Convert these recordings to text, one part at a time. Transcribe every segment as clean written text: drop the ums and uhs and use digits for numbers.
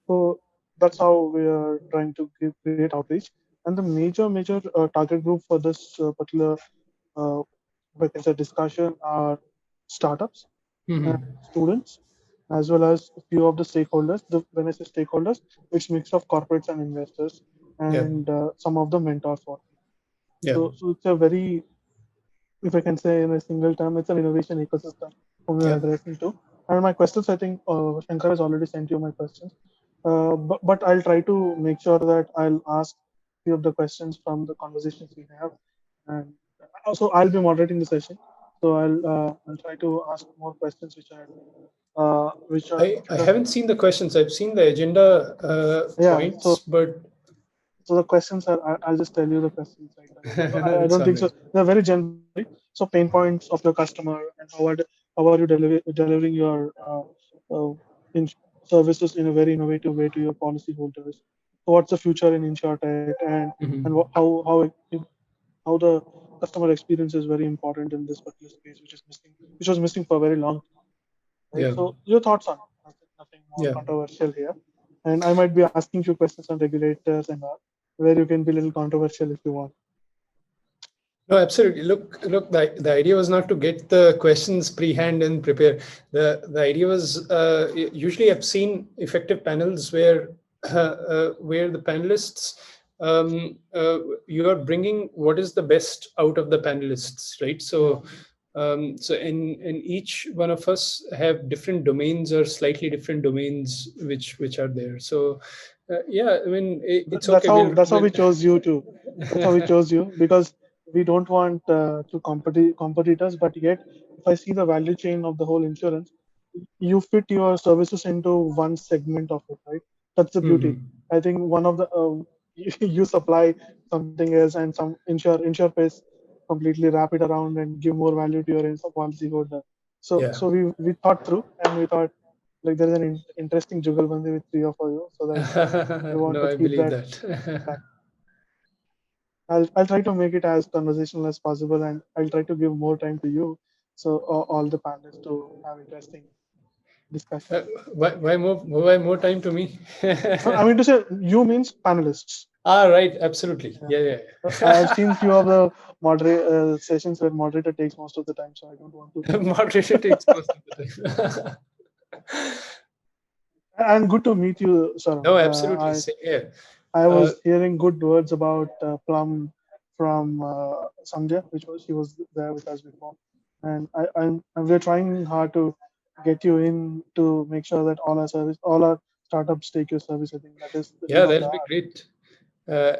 So that's how we are trying to create outreach. And the major target group for this particular uh, we can say discussion are startups and Mm-hmm. students, as well as a few of the stakeholders. When I say stakeholders, it's mix of corporates and investors, Yeah. and some of the mentors. Yeah. So it's a very, if I can say in a single term, it's an innovation ecosystem whom we are Yeah. addressing to. And my questions, I think Shankar has already sent you my questions, but I'll try to make sure that I'll ask few of the questions from the conversations we have, and also I'll be moderating the session, so I'll try to ask more questions I haven't seen the questions. I've seen the agenda yeah. points, but So the questions are, I'll just tell you the questions right away. I that's don't all think right. so. They're very generic. So pain points of your customer and how are you delivering your in services in a very innovative way to your policyholders. So what's the future in InsurTech, and Mm-hmm. how the customer experience is very important in this particular space, which was missing for a very long time, right? Yeah. So your thoughts on it. Nothing more Yeah. controversial here. And I might be asking you questions on regulators and all, where you can be a little controversial if you want. No, absolutely. Look. The idea was not to get the questions pre-hand and prepare. The idea was usually I've seen effective panels where the panelists you are bringing what is the best out of the panelists, right? Yeah, So in each one of us have different domains or slightly different domains which are there. So yeah, I mean it's that's okay. how that's how We'll we chose you too. That's how we chose you because we don't want to competitors, but yet if I see the value chain of the whole insurance, you fit your services into one segment of it, right? That's the beauty. Mhm. I think one of the you supply something else, and some insure pays completely wrap it around and give more value to your policy holder. Yeah. So we thought through and we thought like there is an interesting jugalbandi with three of you, so that we want No, to I keep believe that that. intact. I'll try to make it as conversational as possible, and I'll try to give more time to you, so all the panelists to have interesting discussion. Uh, why more time to me? I mean to say you means panelists. Right, absolutely. Yeah. Yeah, yeah. I've seen few of the sessions where moderator takes most of the time, so I don't want to. Moderator takes most of the time. And good to meet you, Saurabh. No, absolutely. Same here. I Uh, was hearing good words about Plum from Sandhya, which was she was there with us before, and we're trying hard to get you in to make sure that all our startups take your service. I think that is the yeah, need of the that'll be hour. great.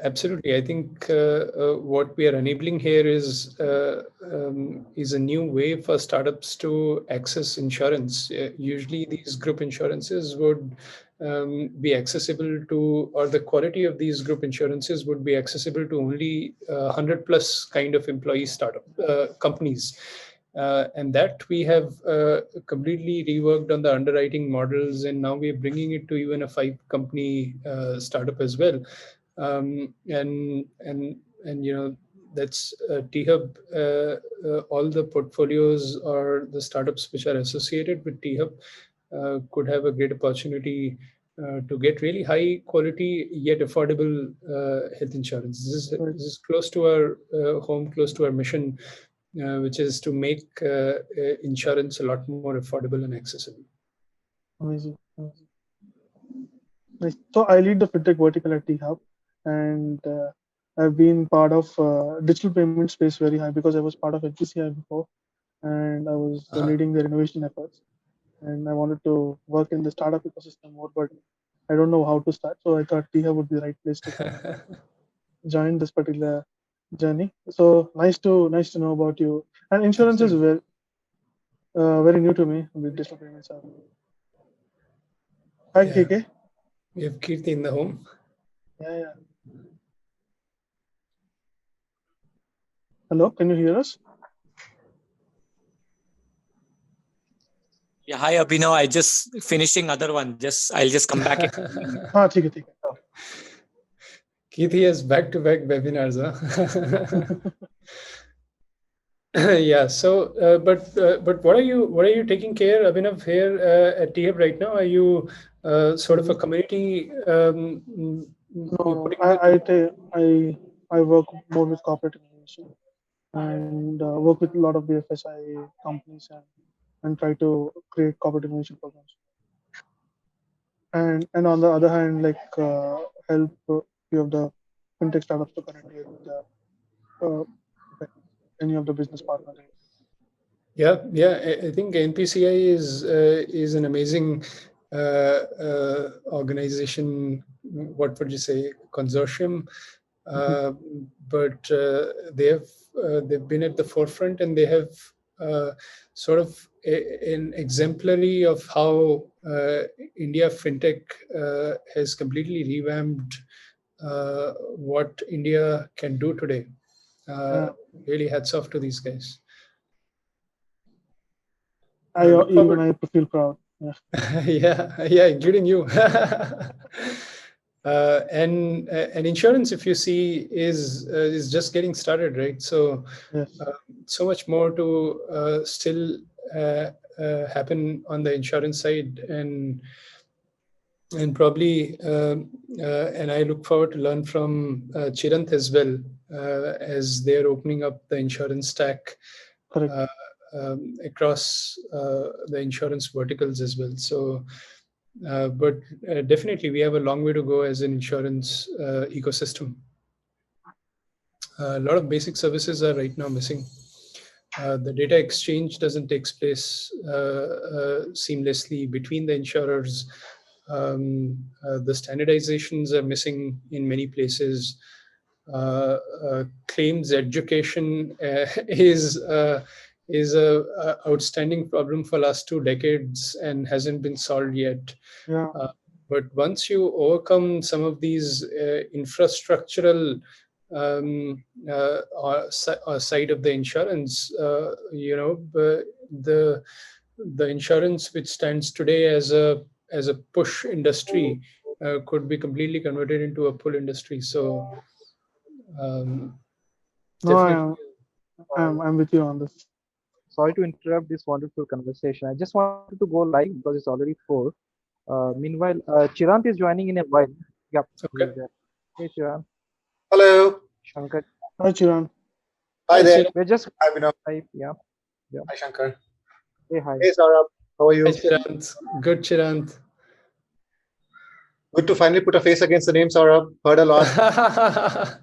Absolutely. I think what we are enabling here is a new way for startups to access insurance. Usually, these group insurances would be accessible to, or the quality of these group insurances would be accessible to only 100 plus kind of employee startup companies. And that we have completely reworked on the underwriting models, and now we're bringing it to even a 5 company startup as well. And that's T-Hub. All the portfolios or the startups which are associated with T-Hub could have a great opportunity to get really high quality yet affordable health insurance. This is close to our home, close to our mission, which is to make insurance a lot more affordable and accessible. Amazing. Amazing. Nice. So I lead the fintech vertical at T-Hub, and I've been part of digital payment space very high because I was part of HPCI before, and I was Uh-huh. leading their innovation efforts. And I wanted to work in the startup ecosystem more, but I don't know how to start. So I thought T-Hub would be the right place to come and join this particular journey. So nice to know about you. And insurance is Absolutely. very new to me with digital payments. Hi, Yeah. KK. We have Kirti in the home. Yeah, yeah. Hello, can you hear us? Yeah, hi Abhinav. I just finishing other one. I'll just come back. हाँ ठीक है. Kirti has back-to-back webinars. Huh? Yeah. So, but what are you taking care, Abhinav, here at THub right now? Are you sort of a community? You're No, putting the I work more with corporate innovation and work with a lot of BFSI companies and try to create corporate innovation programs. And on the other hand, like help few of the fintech startups to connect with uh, any of the business partners. Yeah, yeah. I think NPCI is an amazing organization. What would you say? Consortium. Mhm. Uh, but they've been at the forefront, and they have uh, sort of an exemplary of how India fintech has completely revamped what India can do today. Uh, Yeah, Really, hats off to these guys. Look even forward. I feel proud. Yeah. Yeah, yeah, including you. And insurance, if you see, is just getting started, right? So Yes. so much more to still happen on the insurance side, and probably and I look forward to learn from Chiranth as well, as they're opening up the insurance stack Correct. uh, across the insurance verticals as well. So, but definitely we have a long way to go as an insurance ecosystem. A lot of basic services are right now missing. The data exchange doesn't take place seamlessly between the insurers. The standardizations are missing in many places. Claims education is a outstanding problem for last 2 decades and hasn't been solved yet. Yeah. Uh, but once you overcome some of these infrastructural side of the insurance, the insurance which stands today as a push industry could be completely converted into a pull industry. So um, No, definitely. I'm with you on this. Sorry to interrupt this wonderful conversation. I just wanted to go live because it's already 4. Meanwhile, Chirant is joining in a while. Yep, he Okay. is there. Hey, Chirant. Hello. Shankar. Hi, Chiran. Hi Hi, there. Chirant. We're just Hi, Abhinav. live. Yeah, yeah. Hi, Shankar. Hey, hi. Hey, Saurabh. How are Hi, you? Chirant. Good, Chirant. Good to finally put a face against the name, Saurabh. Heard a lot.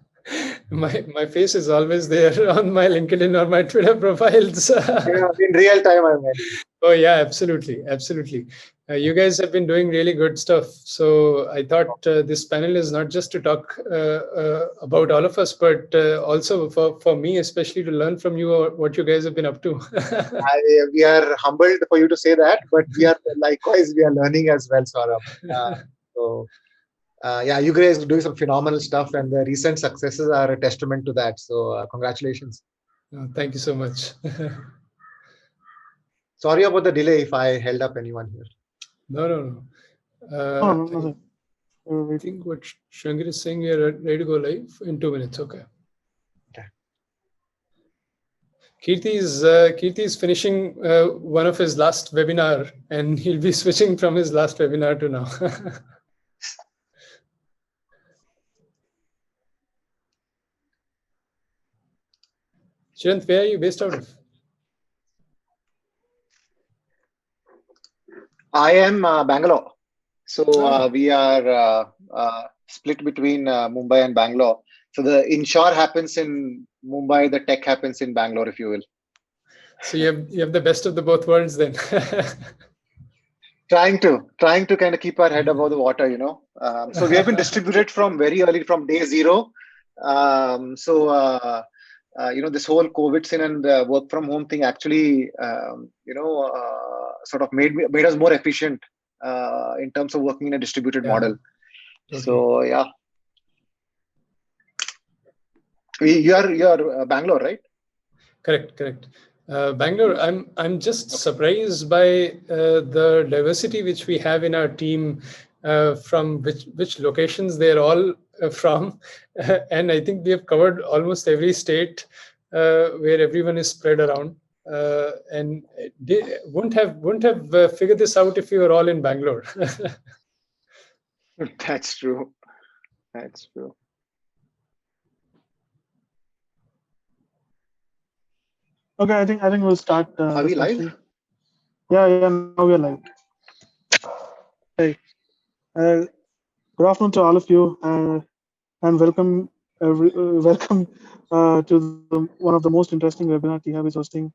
My face is always there on my LinkedIn or my Twitter profiles. Yeah, in real time, I meant. Oh yeah, absolutely, absolutely. You guys have been doing really good stuff. So I thought this panel is not just to talk about all of us, but also for me, especially to learn from you what you guys have been up to. We are humbled for you to say that, but we are likewise, we are learning as well, Saurabh. So, yeah, you guys are doing some phenomenal stuff, and the recent successes are a testament to that. So, congratulations. Thank you so much. Sorry about the delay if I held up anyone here. No, no, no. No, no, I nothing. Wait. think what Shankar is saying, we are ready to go live in 2 minutes. Okay. Okay. Kirti is finishing one of his last webinar, and he'll be switching from his last webinar to now. Chiranth, where are you based out of? I am Bangalore. So we are split between Mumbai and Bangalore. So the insure happens in Mumbai, the tech happens in Bangalore, if you will. So you have the best of the both worlds then. Trying to kind of keep our head above the water, you know. So we have been distributed from very early, from day zero. You know, this whole COVID scene and work from home thing actually, sort of made us more efficient in terms of working in a distributed model. Totally. So yeah, you are Bangalore, right? Correct. Bangalore, I'm just surprised by the diversity which we have in our team, from which locations they're all from, and I think we have covered almost every state. where everyone is spread around. And they wouldn't have figured this out if we were all in Bangalore. That's true. That's true. Okay, I think we'll start Are the we live? session. Yeah, now we're live. Hey, uh, good afternoon to all of you, and welcome to one of the most interesting webinar THub is hosting.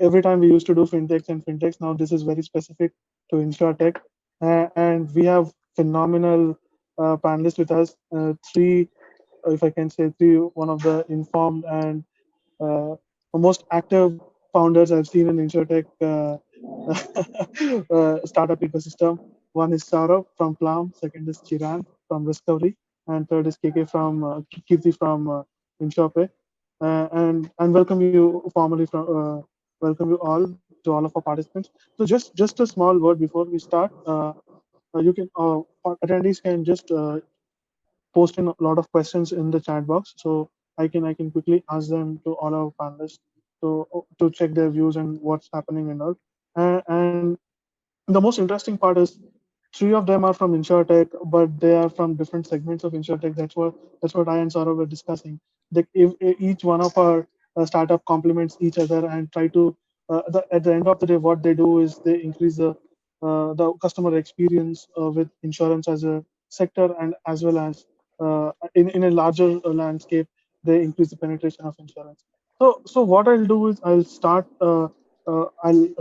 Every time we used to do fintechs, now this is very specific to InsurTech, and we have phenomenal panelists with us. Three, if I can say three, one of the informed and most active founders I've seen in InsurTech startup ecosystem. One is Saurabh from Plum, second is Chiranth from Discovery, and third is Kirti from InsurPay. And welcome you formally from welcome you all to all of our participants. So just a small word before we start. You can attendees can just post in a lot of questions in the chat box, so I can quickly ask them to all our panelists to check their views and what's happening and all. And the most interesting part is three of them are from InsurTech, but they are from different segments of InsurTech. That's what I and Saurabh were discussing. If each one of our startup complements each other and try to at the end of the day, what they do is they increase the customer experience with insurance as a sector, and as well as in a larger landscape, they increase the penetration of insurance. So what I'll do is I'll start. I'll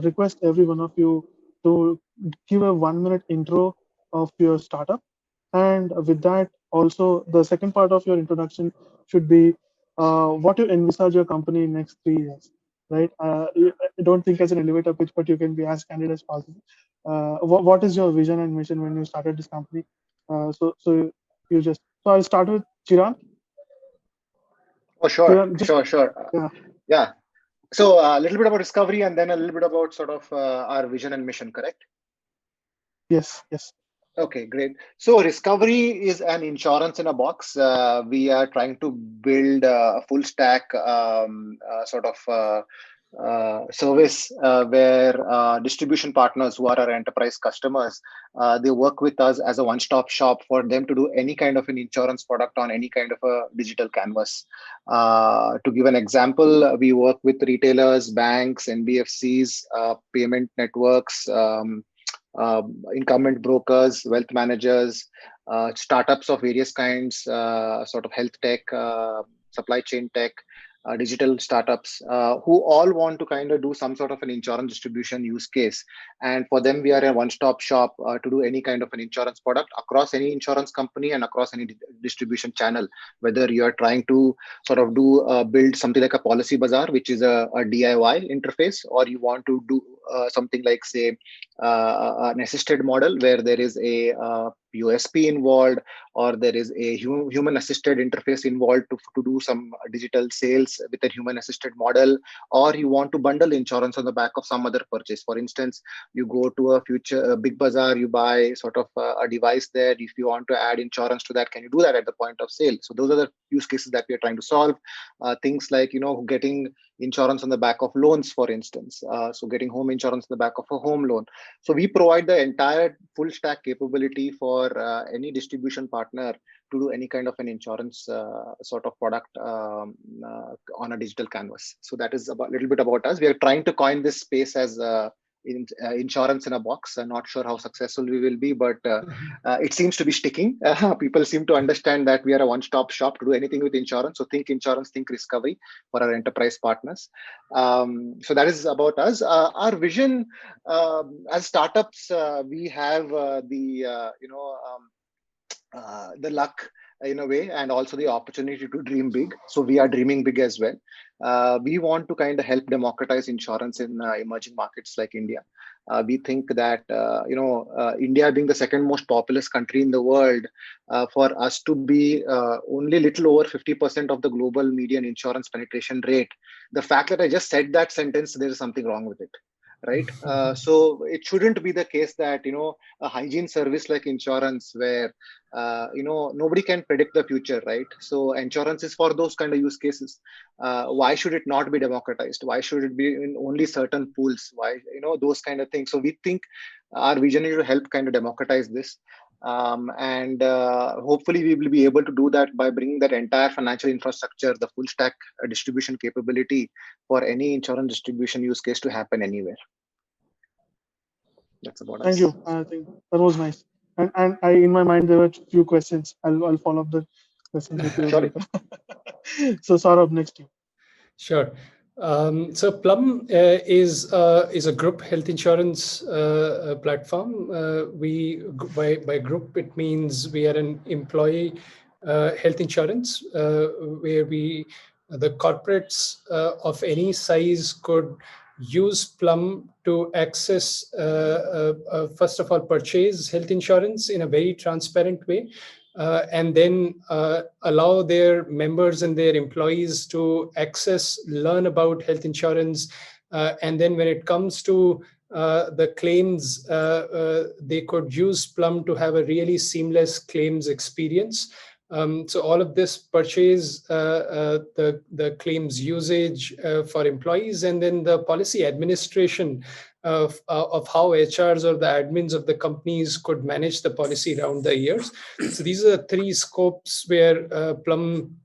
request every one of you to give a 1 minute intro of your startup, and with that, also the second part of your introduction should be what you envisage your company in next 3 years, right? Don't think as an elevator pitch, but you can be as candid as possible. What is your vision and mission when you started this company? So you just so I'll start with Chiran. Oh, sure, Chiran, just sure. yeah. Yeah. So a little bit about discovery and then a little bit about sort of our vision and mission, correct? Yes. Okay, great. So Discovery is an insurance in a box. We are trying to build a full stack sort of service where distribution partners who are our enterprise customers, they work with us as a one-stop shop for them to do any kind of an insurance product on any kind of a digital canvas. To give an example, we work with retailers, banks, NBFCs, payment networks, incumbent brokers, wealth managers, startups of various kinds, sort of health tech, supply chain tech, digital startups, who all want to kind of do some sort of an insurance distribution use case. And for them, we are a one-stop shop to do any kind of an insurance product across any insurance company and across any distribution channel. Whether you are trying to sort of build something like a policy bazaar, which is a DIY interface, or you want to do something like, say, an assisted model where there is a USP involved, or there is a human assisted interface involved to do some digital sales with a human assisted model, or you want to bundle insurance on the back of some other purchase. For instance, you go to a big bazaar, you buy sort of a device there. If you want to add insurance to that, can you do that at the point of sale? So those are the use cases that we are trying to solve. Things like, getting insurance on the back of loans, for instance. So getting home insurance on the back of a home loan. So we provide the entire full stack capability for any distribution partner to do any kind of an insurance sort of product on a digital canvas. So that is a little bit about us. We are trying to coin this space as insurance in a box. I'm not sure how successful we will be, but it seems to be sticking. People seem to understand that we are a one-stop shop to do anything with insurance. So think insurance, think discovery for our enterprise partners. So that is about us. Our vision as startups, we have the luck in a way, and also the opportunity to dream big. So we are dreaming big as well. We want to kind of help democratize insurance in emerging markets like India. We think that India being the second most populous country in the world, for us to be only little over 50% of the global median insurance penetration rate, the fact that I just said that sentence, there is something wrong with it. right? So it shouldn't be the case that, a hygiene service like insurance, where nobody can predict the future, right? So insurance is for those kind of use cases. Why should it not be democratized? Why should it be in only certain pools? Why, those kind of things. So we think our vision is to help kind of democratize this. And hopefully we will be able to do that by bringing that entire financial infrastructure, the full stack distribution capability for any insurance distribution use case to happen anywhere. That's about Thank us. you. I think that was nice. And I, in my mind, there were a few questions. I'll follow up the questions with you Surely. later. So Saurabh, next to you. Sure. So Plum is a group health insurance platform. By group, it means we are an employee health insurance where the corporates of any size could use Plum to access, first of all, purchase health insurance in a very transparent way. And then allow their members and their employees to access, learn about health insurance. And then when it comes to the claims, they could use Plum to have a really seamless claims experience. So all of this purchase, the claims usage for employees, and then the policy administration of how HRs or the admins of the companies could manage the policy around the years. So these are the three scopes where Plum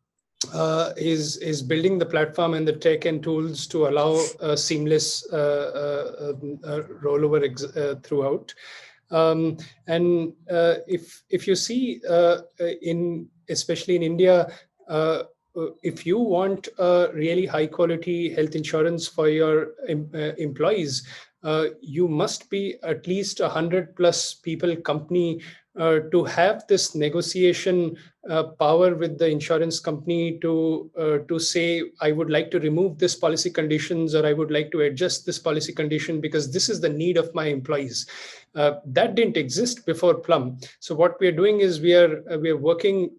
is building the platform and the tech and tools to allow a seamless rollover throughout. And if you see especially in India, if you want a really high quality health insurance for your employees, you must be at least 100+ people company to have this negotiation power with the insurance company to say, I would like to remove this policy conditions, or I would like to adjust this policy condition because this is the need of my employees. That didn't exist before Plum. So what we are doing is we are working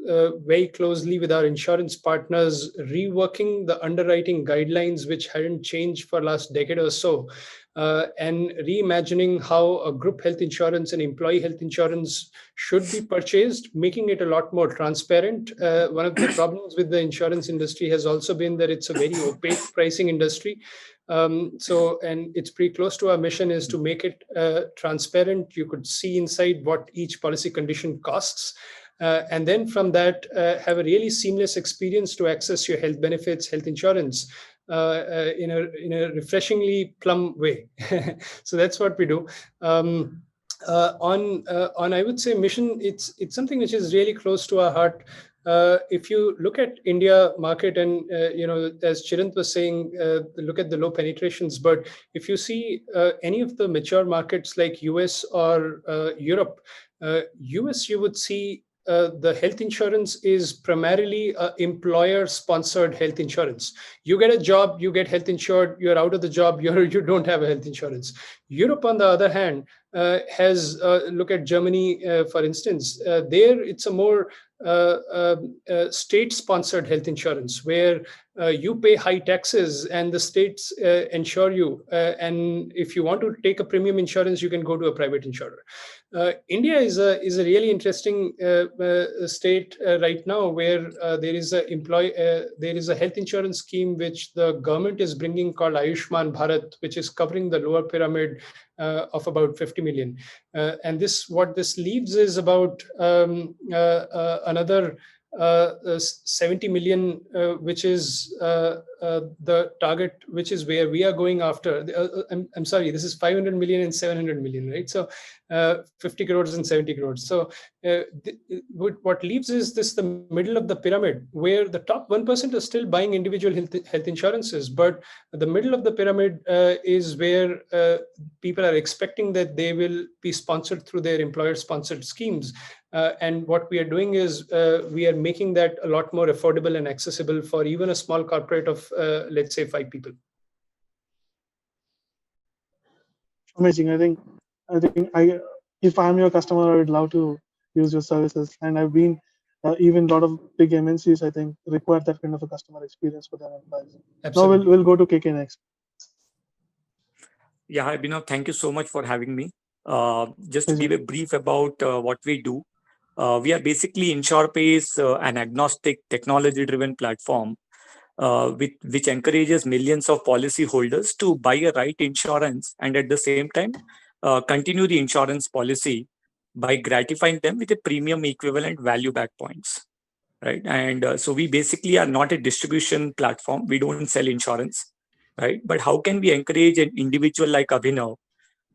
very closely with our insurance partners, reworking the underwriting guidelines which hadn't changed for last decade or so. And reimagining how a group health insurance and employee health insurance should be purchased, making it a lot more transparent. One of the problems with the insurance industry has also been that it's a very opaque pricing industry. And it's pretty close to our mission is to make it transparent. You could see inside what each policy condition costs. And then from that, have a really seamless experience to access your health benefits, health insurance in a refreshingly Plum way. So that's what we do. On I would say mission, it's something which is really close to our heart. If you look at India market, and as Chiranth was saying, look at the low penetrations. But if you see any of the mature markets like US or Europe, US, you would see the health insurance is primarily employer-sponsored health insurance. You get a job, you get health insured. You're out of the job, you don't have a health insurance. Europe, on the other hand, has look at Germany, for instance. There, it's a more state-sponsored health insurance where you pay high taxes and the states insure you. And if you want to take a premium insurance, you can go to a private insurer. India is a really interesting state right now where there is a health insurance scheme which the government is bringing called Ayushman Bharat, which is covering the lower pyramid of about 50 million. And what this leaves is about another 70 million, which is the target, which is where we are going after. I'm sorry, this is 500 million and 700 million, right? So 50 crores and 70 crores. So what leaves is the middle of the pyramid, where the top 1% is still buying individual health insurances, but the middle of the pyramid is where people are expecting that they will be sponsored through their employer-sponsored schemes. And what we are doing is we are making that a lot more affordable and accessible for even a small corporate of, let's say, 5 people. Amazing. I think if I'm your customer, I would love to use your services. And I've been even a lot of big MNCs, I think, require that kind of a customer experience for their employees. Absolutely. Now we'll go to KK next. Yeah, hi, Abhinav. Thank you so much for having me. Just to Pleasure. give a brief about what we do, we are basically InsurPay, an agnostic, technology-driven platform with which encourages millions of policyholders to buy a right insurance and at the same time continue the insurance policy by gratifying them with a premium equivalent value back points. Right. And so we basically are not a distribution platform. We don't sell insurance. Right. But how can we encourage an individual like Abhinav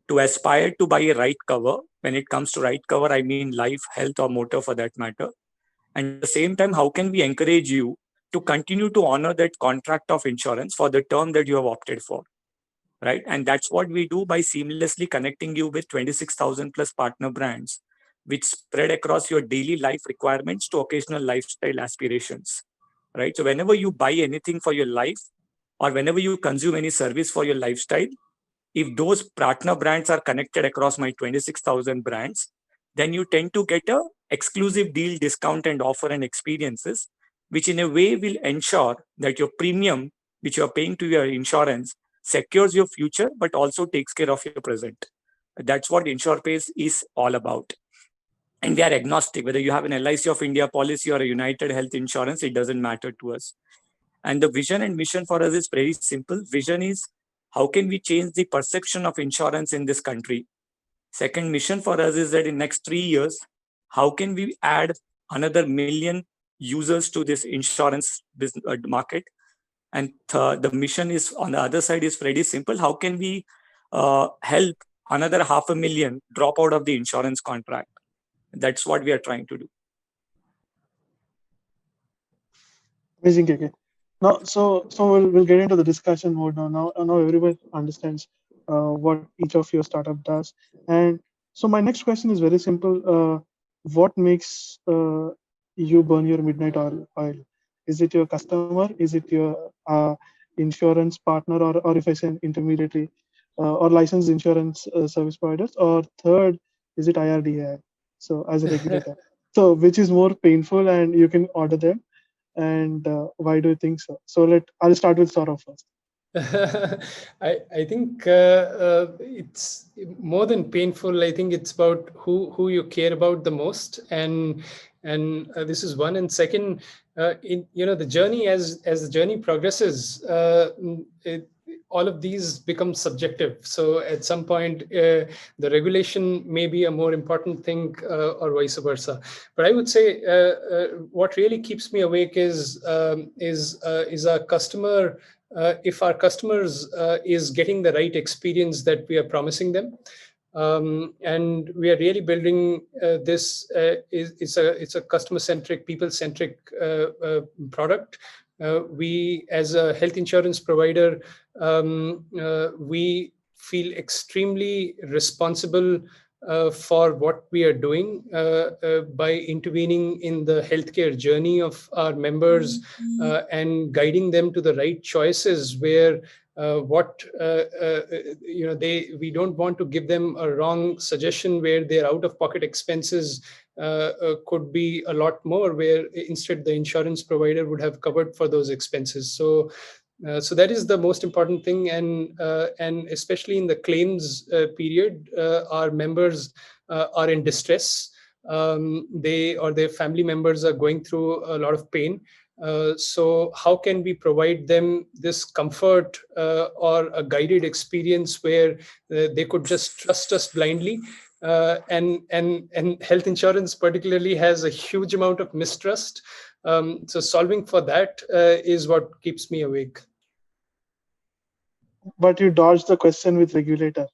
to aspire to buy a right cover? When it comes to right cover, I mean life, health, or motor for that matter. And at the same time, how can we encourage you to continue to honor that contract of insurance for the term that you have opted for? Right. And that's what we do by seamlessly connecting you with 26,000 plus partner brands, which spread across your daily life requirements to occasional lifestyle aspirations. Right. So whenever you buy anything for your life or whenever you consume any service for your lifestyle, if those partner brands are connected across my 26,000 brands, then you tend to get a exclusive deal, discount, and offer and experiences, which in a way will ensure that your premium, which you're paying to your insurance, secures your future, but also takes care of your present. That's what InsurPay is all about. And we are agnostic, whether you have an LIC of India policy or a United Health Insurance, it doesn't matter to us. And the vision and mission for us is very simple. Vision is how can we change the perception of insurance in this country? Second mission for us is that in next 3 years, how can we add another million users to this insurance business, market? And the mission is on the other side is pretty simple. How can we help another 500,000 drop out of the insurance contract? That's what we are trying to do. Amazing, KK. Now, so we'll get into the discussion mode now. Now everyone understands what each of your startup does. And so my next question is very simple. What makes you burn your midnight oil? Is it your customer? Is it your insurance partner, or if I say intermediary, or licensed insurance service providers? Or third, is it IRDAI? So as a regulator. So which is more painful, and you can order them, and why do you think so? So I'll start with Saurabh first. I think it's more than painful. I think it's about who you care about the most, and this is one. And second, in the journey as the journey progresses, all of these become subjective. So at some point, the regulation may be a more important thing, or vice versa. But I would say what really keeps me awake is our customer. If our customers is getting the right experience that we are promising them, and we are really building this. It's a customer-centric, people-centric product. We, as a health insurance provider, we feel extremely responsible for what we are doing by intervening in the healthcare journey of our members and guiding them to the right choices where we don't want to give them a wrong suggestion where their out-of-pocket expenses could be a lot more, where instead the insurance provider would have covered for those expenses. So that is the most important thing, and especially in the claims period, our members are in distress. They or their family members are going through a lot of pain. So how can we provide them this comfort or a guided experience where they could just trust us blindly? And health insurance particularly has a huge amount of mistrust. So solving for that is what keeps me awake. But you dodged the question with regulator.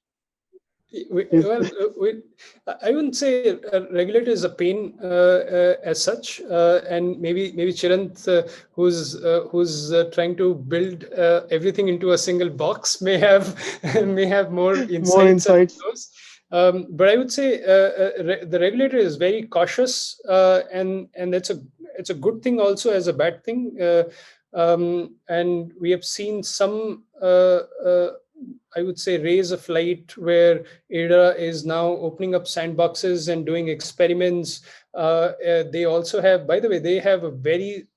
I wouldn't say a regulator is a pain as such, and maybe Chiranth, who's trying to build everything into a single box, may have more insights. More insights. Those. But I would say the regulator is very cautious, and it's a good thing also as a bad thing. And we have seen some. I would say rays of light where IRDA is now opening up sandboxes and doing experiments. They also have, by the way, they have a very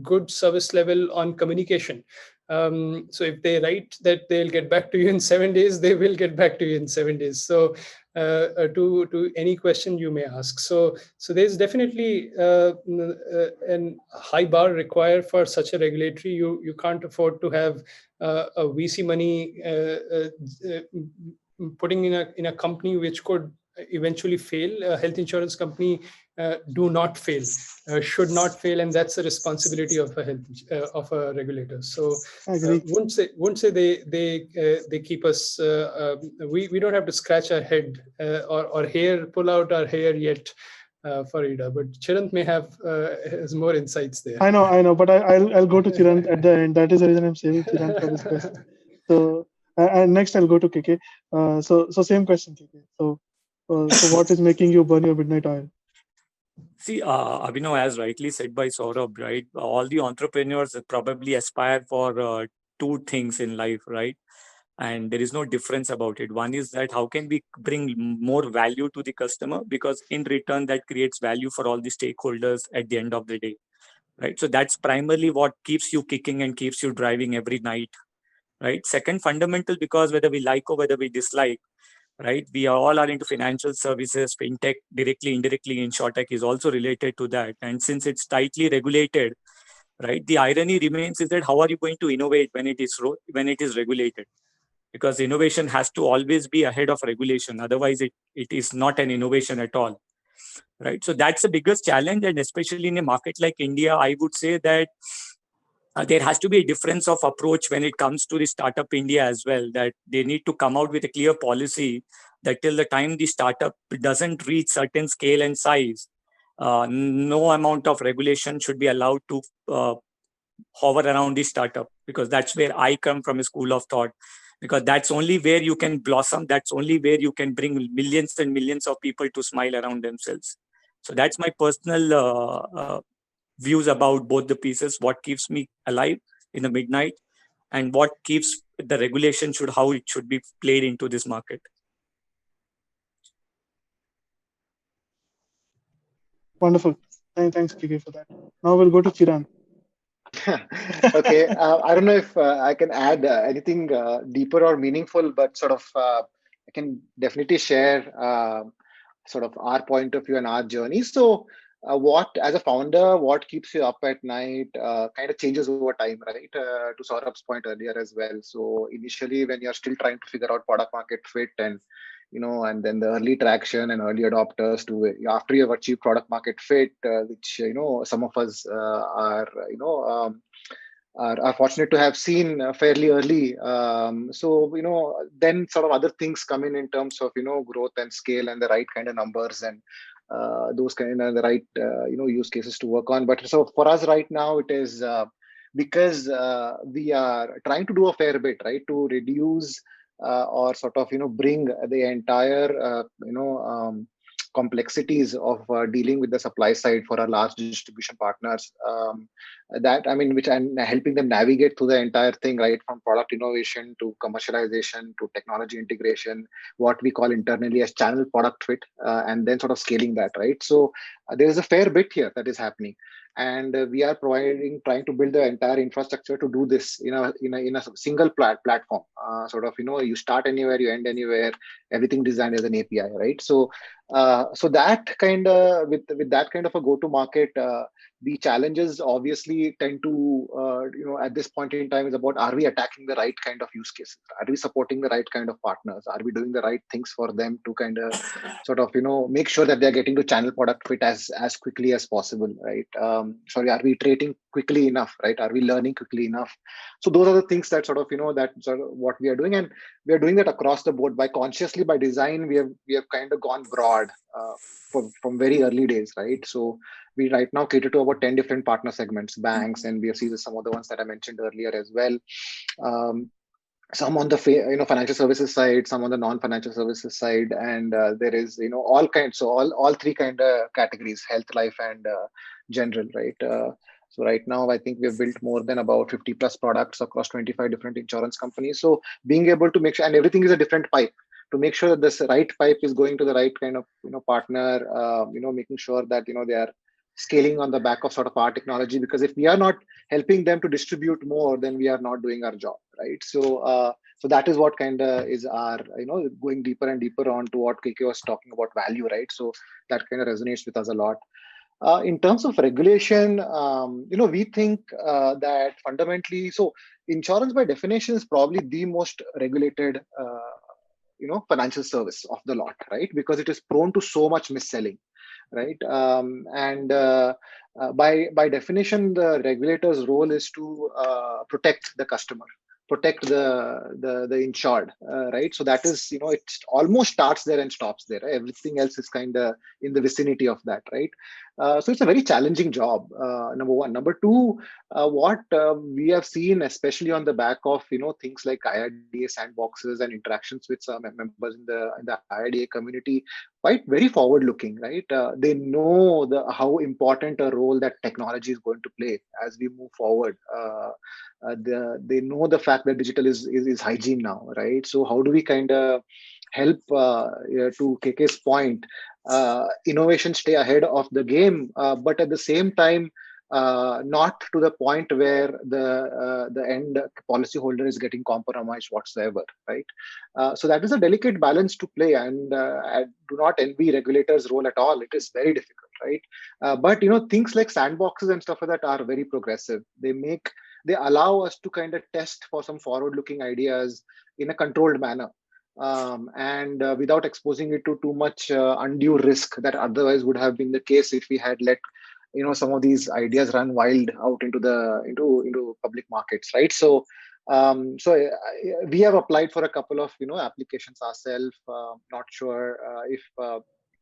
good service level on communication. So if they write that they'll get back to you in 7 days, they will get back to you in 7 days. So to any question you may ask. So there's definitely an high bar required for such a regulatory. You can't afford to have a VC money putting in a company which could eventually fail. A health insurance company do not fail, should not fail, and that's the responsibility of a of a regulator. So wouldn't say they keep us. We don't have to scratch our head or pull out our hair yet for IDA, but Chiranth may have has more insights there. I know, but I'll go to Chiranth at the end. That is the reason I'm saving Chiranth for this question. So and next I'll go to KK. So same question, KK. So what is making you burn your midnight oil? See, Abhinav, as rightly said by Saurabh, right? All the entrepreneurs probably aspire for two things in life, right? And there is no difference about it. One is that how can we bring more value to the customer, because in return that creates value for all the stakeholders at the end of the day, right? So that's primarily what keeps you kicking and keeps you driving every night, right? Second, fundamental, because whether we like or whether we dislike, right? We all are into financial services, fintech, directly, indirectly, InsurTech is also related to that. And since it's tightly regulated, right? The irony remains is that how are you going to innovate when it is regulated? Because innovation has to always be ahead of regulation. Otherwise, it is not an innovation at all, right? So that's the biggest challenge. And especially in a market like India, I would say that there has to be a difference of approach when it comes to the startup India as well, that they need to come out with a clear policy that till the time the startup doesn't reach certain scale and size, no amount of regulation should be allowed to hover around the startup, because that's where I come from, a school of thought, because that's only where you can blossom. That's only where you can bring millions and millions of people to smile around themselves. So that's my personal views about both the pieces, what keeps me alive in the midnight and what keeps the regulation how it should be played into this market. Wonderful. Thanks, KK, for that. Now we'll go to Chiranth. Okay, I don't know if I can add anything deeper or meaningful, but sort of I can definitely share sort of our point of view and our journey. So what, as a founder, what keeps you up at night kind of changes over time, right? To Saurabh's point earlier as well. So initially, when you're still trying to figure out product market fit and and then the early traction and early adopters to after you have achieved product market fit, which some of us are fortunate to have seen fairly early. So then sort of other things come in terms of growth and scale and the right kind of numbers and those kind of the right use cases to work on. But so for us right now, it is because we are trying to do a fair bit, right, to reduce or sort of bring the entire complexities of dealing with the supply side for our large distribution partners, which I'm helping them navigate through the entire thing, right, from product innovation to commercialization to technology integration, what we call internally as channel product fit, and then sort of scaling that, right? So there is a fair bit here that is happening, and we are trying to build the entire infrastructure to do this in a single platform. Sort of you start anywhere, you end anywhere, everything designed as an API, right? So that kind of with that kind of a go-to-market, the challenges obviously tend to at this point in time is about, are we attacking the right kind of use cases? Are we supporting the right kind of partners? Are we doing the right things for them to kind of sort of make sure that they're getting to channel product fit as quickly as possible, right? Are we iterating quickly enough, right? Are we learning quickly enough? So those are the things that sort of that sort of what we are doing, and we are doing that across the board by design. We have kind of gone broad from very early days, right? So we right now cater to about 10 different partner segments, banks, and we have seen some of the ones that I mentioned earlier as well. Some on the financial services side, some on the non-financial services side, and there is all kinds. So all three kind of categories: health, life, and general, right? So right now, I think we've built more than about 50 plus products across 25 different insurance companies. So being able to make sure, and everything is a different pipe, to make sure that this right pipe is going to the right kind of partner, making sure that they are scaling on the back of sort of our technology, because if we are not helping them to distribute more, then we are not doing our job, right? So that is what kind of is our, going deeper and deeper on to what KK was talking about, value, right? So that kind of resonates with us a lot. In terms of regulation, we think that fundamentally, so insurance by definition is probably the most regulated, financial service of the lot, right? Because it is prone to so much mis-selling, right? And by definition, the regulator's role is to protect the customer, protect the insured, right? So that is, it almost starts there and stops there. Right? Everything else is kind of in the vicinity of that, right? So it's a very challenging job. Number one. Number two, what we have seen, especially on the back of things like IRDA sandboxes and interactions with some members in the IRDA community, quite very forward looking, right? They know how important a role that technology is going to play as we move forward. They know the fact that digital is hygiene now, right? So how do we kind of help, to KK's point, innovation stay ahead of the game, but at the same time, not to the point where the end policyholder is getting compromised whatsoever, right? So that is a delicate balance to play, and I do not envy regulators' role at all. It is very difficult, right? But things like sandboxes and stuff like that are very progressive. They allow us to kind of test for some forward-looking ideas in a controlled manner. And without exposing it to too much undue risk that otherwise would have been the case if we had let some of these ideas run wild out into public markets, right? So we have applied for a couple of applications ourselves. Not sure if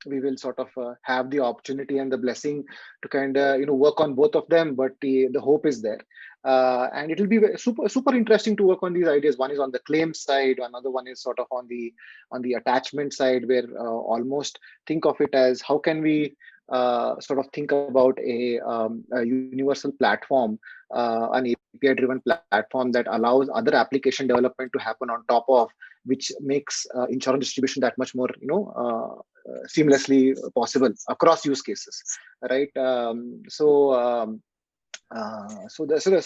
we will sort of have the opportunity and the blessing to kind of work on both of them, but the hope is there. And it will be super interesting to work on these ideas. One is on the claims side, another one is sort of on the attachment side, where almost think of it as how can we sort of think about a universal platform, an API-driven platform that allows other application development to happen on top of, which makes insurance distribution that much more seamlessly possible across use cases, right? So there's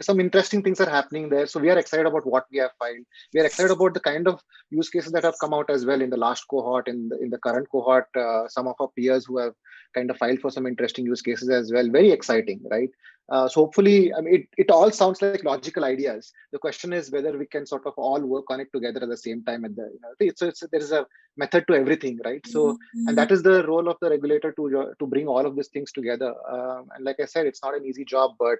some interesting things are happening there. So we are excited about what we have filed. We are excited about the kind of use cases that have come out as well in the last cohort, in the current cohort. Some of our peers who have kind of filed for some interesting use cases as well. Very exciting, right? So hopefully, I mean, it all sounds like logical ideas. The question is whether we can sort of all work on it together at the same time. There is a method to everything, right? So, and that is the role of the regulator to bring all of these things together. And like I said, it's not an easy job, but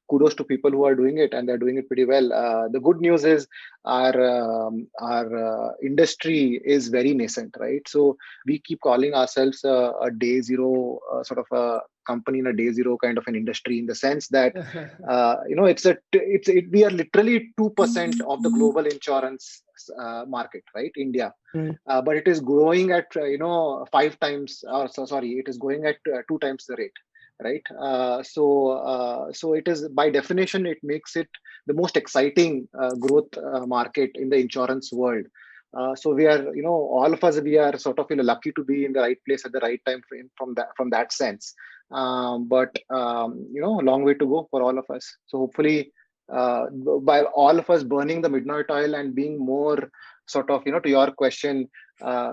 kudos to people who are doing it, and they're doing it pretty well. The good news is our industry is very nascent, right? So we keep calling ourselves a day zero sort of a company in a day zero kind of an industry, in the sense that we are literally 2% of the global insurance market, right? India. But it is growing at 5 times, it is going at 2 times the rate, right? So it is, by definition, it makes it the most exciting growth market in the insurance world. So we are, all of us, we are sort of lucky to be in the right place at the right time frame from that sense. But a long way to go for all of us. So hopefully, by all of us burning the midnight oil and being more sort of, to your question,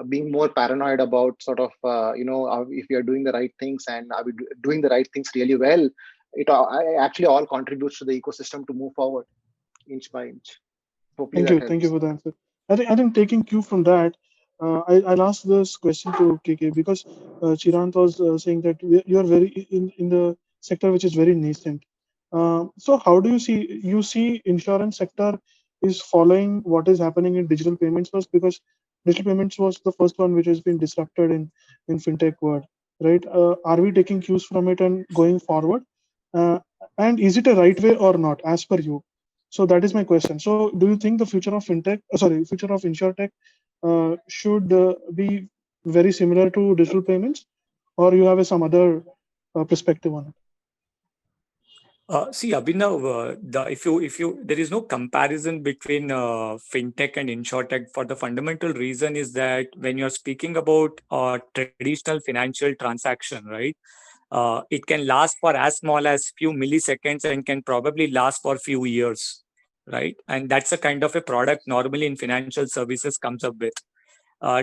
being more paranoid about sort of, if we are doing the right things and are we doing the right things really well, it actually all contributes to the ecosystem to move forward inch by inch. Hopefully Thank you for the answer. I think taking cue from that, I'll ask this question to KK, because Chiranth was saying that you are very in the sector which is very nascent. So how do you see insurance sector is following what is happening in digital payments first, because digital payments was the first one which has been disrupted in fintech world, right? Are we taking cues from it and going forward? And is it a right way or not, as per you? So that is my question. So do you think the future of future of InsurTech should be very similar to digital payments, or you have some other perspective on it? See, Abhinav, there is no comparison between fintech and insurtech, for the fundamental reason is that when you're speaking about traditional financial transaction, right, It can last for as small as few milliseconds and can probably last for few years, right? And that's a kind of a product normally in financial services comes up with.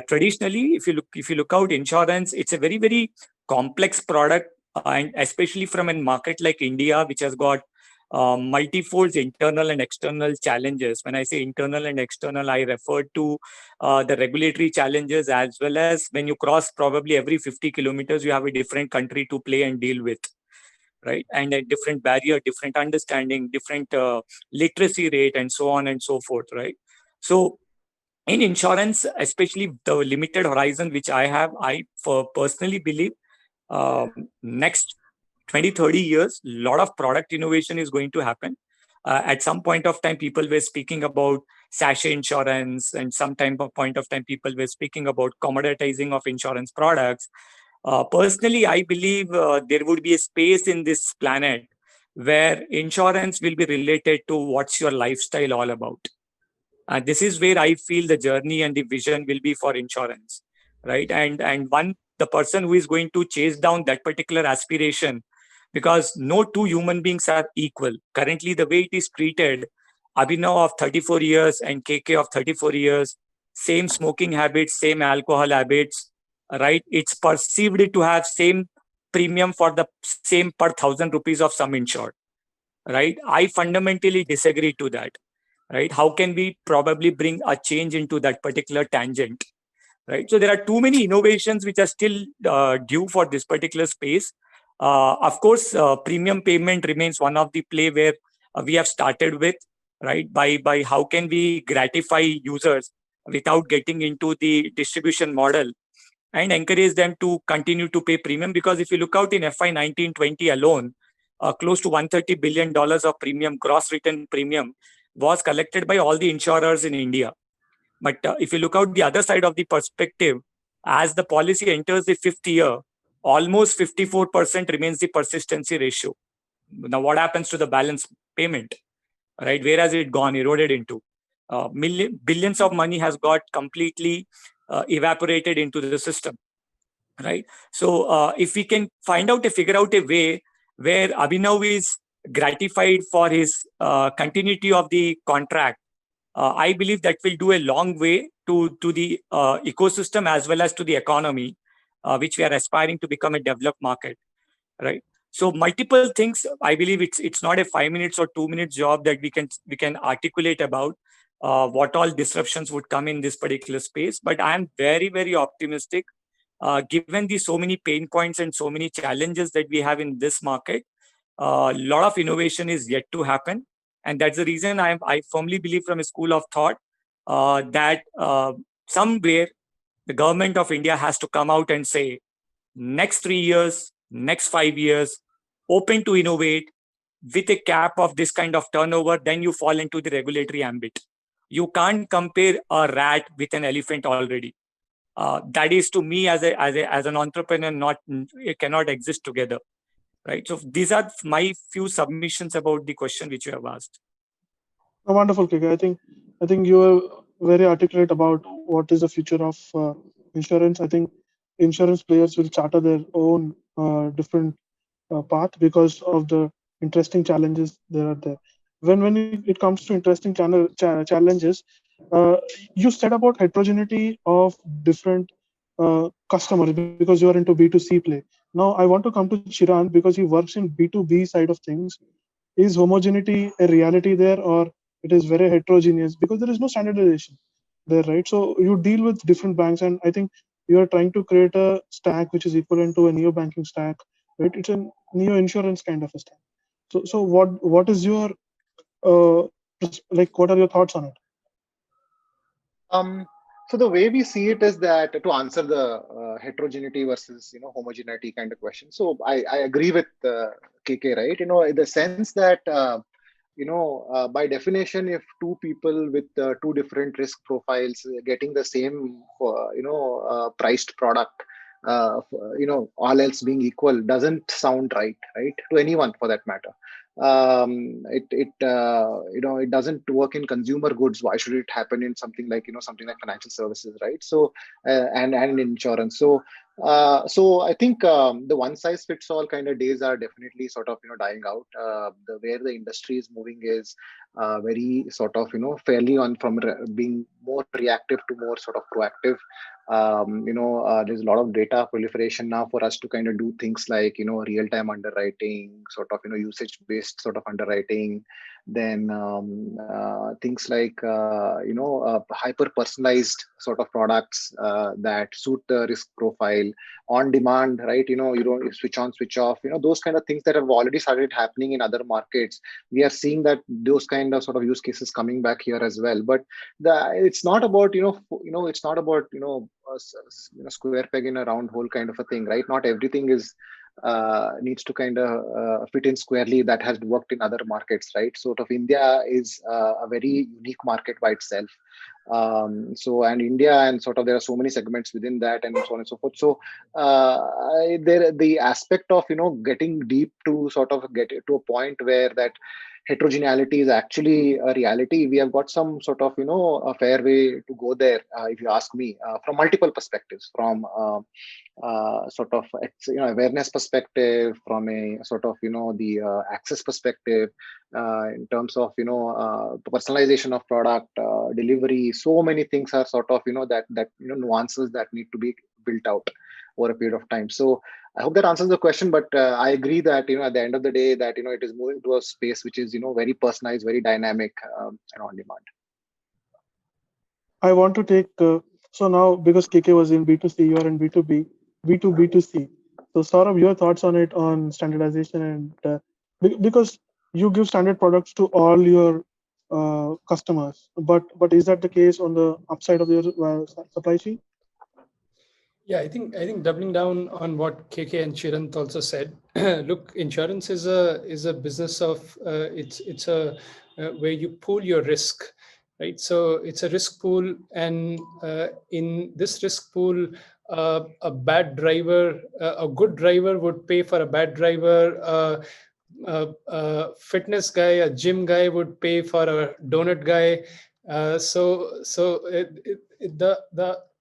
Traditionally, if you look out insurance, it's a very, very complex product, and especially from a market like India, which has got multifold internal and external challenges. When I say internal and external, I refer to the regulatory challenges, as well as when you cross probably every 50 kilometers, you have a different country to play and deal with, right? And a different barrier, different understanding, different literacy rate, and so on and so forth, right? So in insurance, especially the limited horizon which I have, I personally believe next 20, 30 years, a lot of product innovation is going to happen. At some point of time, people were speaking about sachet insurance, and some point of time, people were speaking about commoditizing of insurance products. Personally, I believe there would be a space in this planet where insurance will be related to what's your lifestyle all about. This is where I feel the journey and the vision will be for insurance, right? And the person who is going to chase down that particular aspiration, because no two human beings are equal. Currently, the way it is treated, Abhinav of 34 years and KK of 34 years, same smoking habits, same alcohol habits, right? It's perceived to have same premium for the same per 1,000 rupees of sum insured, right? I fundamentally disagree to that, right? How can we probably bring a change into that particular tangent, right? So there are too many innovations which are still due for this particular space. Of course, premium payment remains one of the play where we have started with, right? By how can we gratify users without getting into the distribution model and encourage them to continue to pay premium. Because if you look out in FY 1920 alone, close to $130 billion of premium, gross written premium, was collected by all the insurers in India. But if you look out the other side of the perspective, as the policy enters the fifth year, almost 54% remains the persistency ratio. Now, what happens to the balance payment, right? Where has it gone, eroded into? Billions of money has got completely evaporated into the system, right? So if we can figure out a way where Abhinav is gratified for his continuity of the contract, I believe that will do a long way to the ecosystem as well as to the economy, which we are aspiring to become a developed market, right? So multiple things. I believe it's not a 5 minutes or 2 minutes job that we can articulate about what all disruptions would come in this particular space. But I am very, very optimistic, given the so many pain points and so many challenges that we have in this market. A lot of innovation is yet to happen. And that's the reason I firmly believe from a school of thought that somewhere the government of India has to come out and say, next 3 years, next 5 years, open to innovate with a cap of this kind of turnover, then you fall into the regulatory ambit. You can't compare a rat with an elephant already. That is, to me, as an entrepreneur, not, it cannot exist together. Right. So these are my few submissions about the question which you have asked. Wonderful, Kike. I think you are very articulate about what is the future of insurance. I think insurance players will charter their own different path because of the interesting challenges there are there. When it comes to interesting challenges, you said about heterogeneity of different customers because you are into B2C play. Now I want to come to Chiranth because he works in B2B side of things. Is homogeneity a reality there, or it is very heterogeneous because there is no standardization there, right? So you deal with different banks, and I think you are trying to create a stack which is equivalent to a neo banking stack, right? It's a neo insurance kind of a stack. So what is your what are your thoughts on it? So the way we see it is that, to answer the heterogeneity versus homogeneity kind of question. So I agree with KK, right? In the sense that by definition, if two people with two different risk profiles getting the same priced product, all else being equal, doesn't sound right to anyone for that matter. It doesn't work in consumer goods. Why should it happen in something like financial services, right? So and in insurance. So So I think the one size fits all kind of days are definitely sort of dying out. The where the industry is moving is very sort of fairly on from being more reactive to more sort of proactive. There's a lot of data proliferation now for us to kind of do things like real time underwriting, sort of usage based sort of underwriting, then things like hyper personalized sort of products that suit the risk profile on demand, right? You don't switch on switch off, those kind of things that have already started happening in other markets. We are seeing that those kind of sort of use cases coming back here as well. But it's not about it's not about square peg in a round hole kind of a thing, right? Not everything is needs to kind of fit in squarely that has worked in other markets, right? Sort of India is a very unique market by itself. And India, and sort of there are so many segments within that, and so on and so forth. So there the aspect of getting deep to sort of get to a point where that heterogeneity is actually a reality. We have got some sort of a fair way to go there, if you ask me, from multiple perspectives, from sort of awareness perspective, from a sort of the access perspective, in terms of personalization of product delivery. So many things are sort of that nuances that need to be built out over a period of time. So I hope that answers the question, but I agree that at the end of the day that it is moving to a space which is very personalized, very dynamic, and on demand. I want to take so now, because KK was in B2C, you are in B2B, B2B2C. So Saurabh, your thoughts on it, on standardization, and because you give standard products to all your customers, but is that the case on the upside of your supply chain? Yeah, I think doubling down on what KK and Chiranth also said. Look, insurance is a business of it's a where you pool your risk, right? So it's a risk pool, and in this risk pool, a bad driver, a good driver would pay for a bad driver. A fitness guy, a gym guy would pay for a donut guy.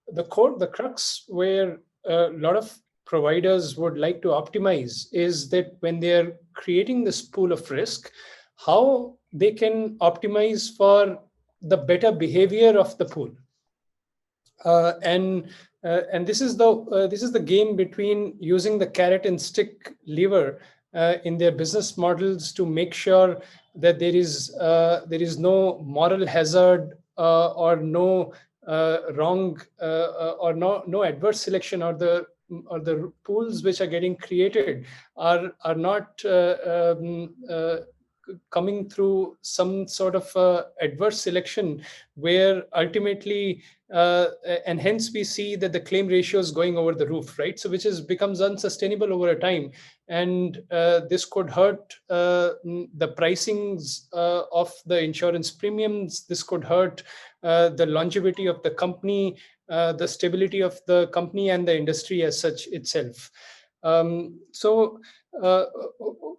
The crux where a lot of providers would like to optimize is that when they're creating this pool of risk, how they can optimize for the better behavior of the pool. And this is the game between using the carrot and stick lever in their business models to make sure that there is no moral hazard or no wrong or no adverse selection, or the pools which are getting created are not coming through some sort of adverse selection, where ultimately and hence we see that the claim ratio is going over the roof, right? So which becomes unsustainable over a time, and this could hurt the pricings of the insurance premiums. This could hurt the longevity of the company, the stability of the company, and the industry as such itself. So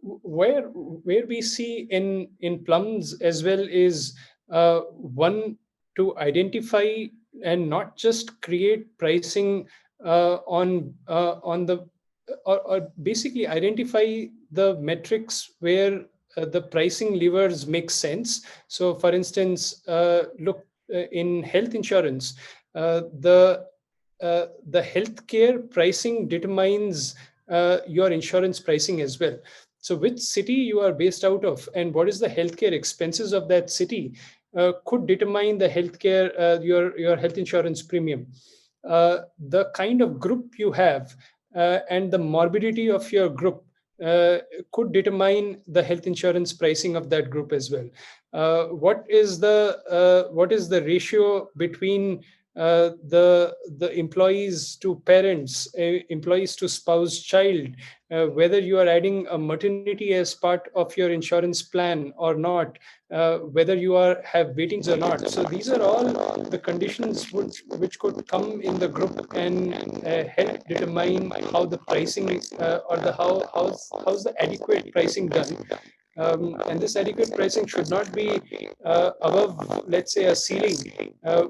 where we see in plums as well is one, to identify and not just create pricing on the or basically identify the metrics where the pricing levers make sense. So for instance, look, in health insurance, the healthcare pricing determines your insurance pricing as well. So which city you are based out of and what is the healthcare expenses of that city could determine the healthcare your health insurance premium. The kind of group you have and the morbidity of your group could determine the health insurance pricing of that group as well. What is the ratio between the employees to parents, employees to spouse, child, whether you are adding a maternity as part of your insurance plan or not, whether you have waitings or not. So these are all the conditions which could come in the group and help determine how the pricing or how's the adequate pricing done. And this adequate pricing should not be above, let's say, a ceiling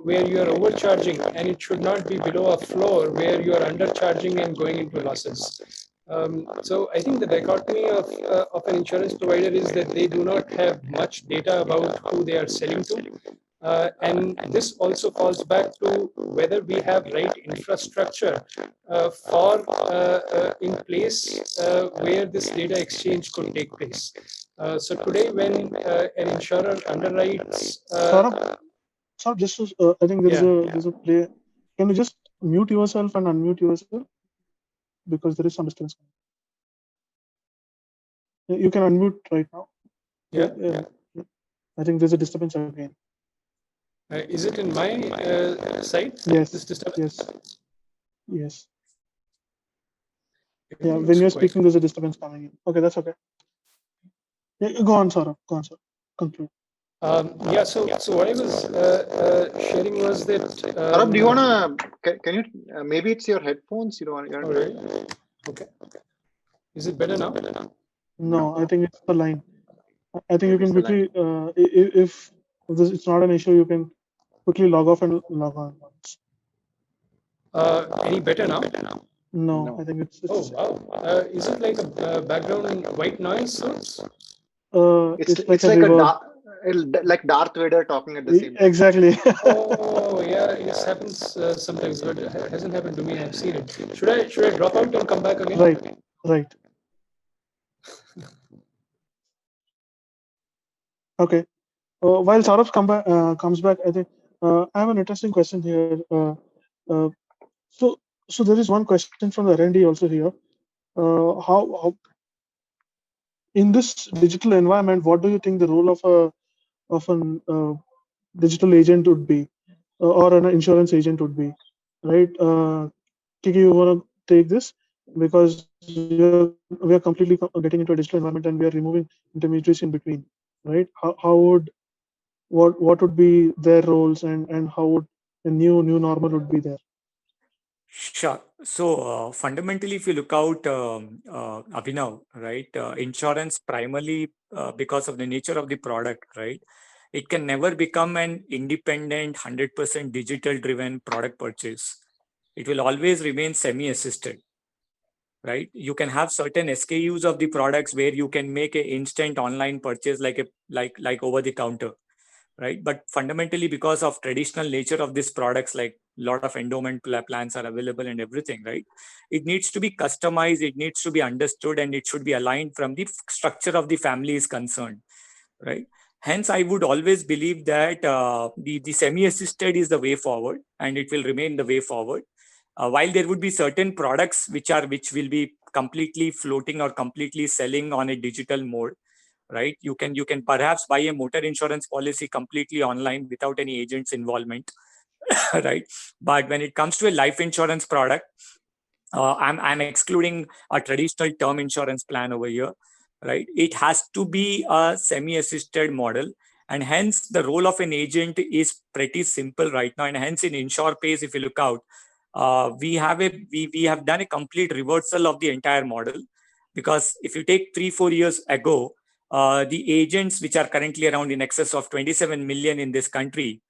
where you are overcharging, and it should not be below a floor where you are undercharging and going into losses. So I think the dichotomy of an insurance provider is that they do not have much data about who they are selling to. And this also falls back to whether we have right infrastructure for in place where this data exchange could take place. So today, when an insurer underwrites, Saurabh, just I think there's a play. Can you just mute yourself and unmute yourself, because there is some disturbance. You can unmute right now. Yeah. I think there's a disturbance again. Is it in my side? Yes. This disturbance? Yes. Yeah, when you're speaking, there's a disturbance coming in. Okay, that's okay. Yeah, go on, Saurabh. Go on, sir. Conclude. Yeah, so what I was sharing was that. Saurabh, do you wanna? Can you? Maybe it's your headphones. You don't. All right. Okay. Is it better now? No, I think it's the line. I think you can quickly, if it's not an issue, you can quickly log off and log on once. Any better now? No, I think it's Oh wow! Is it like a background white noise source? It's like a like Darth Vader talking at the same time. Exactly. Oh yeah, this happens sometimes, but it hasn't happened to me. I've seen it. Should I drop out and come back again? Right. Okay. While Saurabh comes back, I think I have an interesting question here. So there is one question from the R&D also here. How in this digital environment, what do you think the role of an digital agent would be, or an insurance agent would be, right? Kiki, you want to take this, because we are completely getting into a digital environment and we are removing intermediaries in between, right? How would what would be their roles, and how would a new normal would be there? Sure. So fundamentally, if you look out, Abhinav, right, insurance primarily because of the nature of the product, right, it can never become an independent, 100% digital driven product purchase. It will always remain semi-assisted, right? You can have certain SKUs of the products where you can make an instant online purchase like over the counter, right? But fundamentally, because of traditional nature of these products, like a lot of endowment plans are available and everything, right? It needs to be customized, it needs to be understood, and it should be aligned from the structure of the family is concerned, right? Hence, I would always believe that the semi-assisted is the way forward, and it will remain the way forward. While there would be certain products which will be completely floating or completely selling on a digital mode, right? You can perhaps buy a motor insurance policy completely online without any agent's involvement, right? But when it comes to a life insurance product, I'm excluding a traditional term insurance plan over here, right? It has to be a semi-assisted model, and hence the role of an agent is pretty simple right now. And hence in InsurPace, if you look out, we have done a complete reversal of the entire model, because if you take 3-4 years ago, the agents which are currently around in excess of 27 million in this country,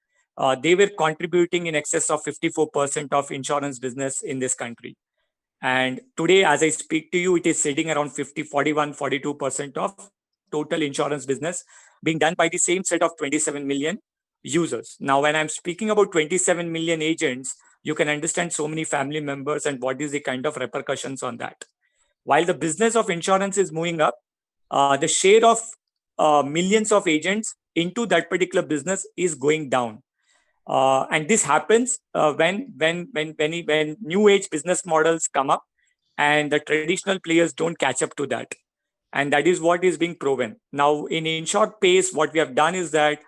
they were contributing in excess of 54% of insurance business in this country. And today, as I speak to you, it is sitting around 50, 41, 42% of total insurance business being done by the same set of 27 million users. Now, when I'm speaking about 27 million agents, you can understand so many family members and what is the kind of repercussions on that. While the business of insurance is moving up, the share of millions of agents into that particular business is going down. And this happens when new age business models come up and the traditional players don't catch up to that. And that is what is being proven. Now, in InsurPace, what we have done is that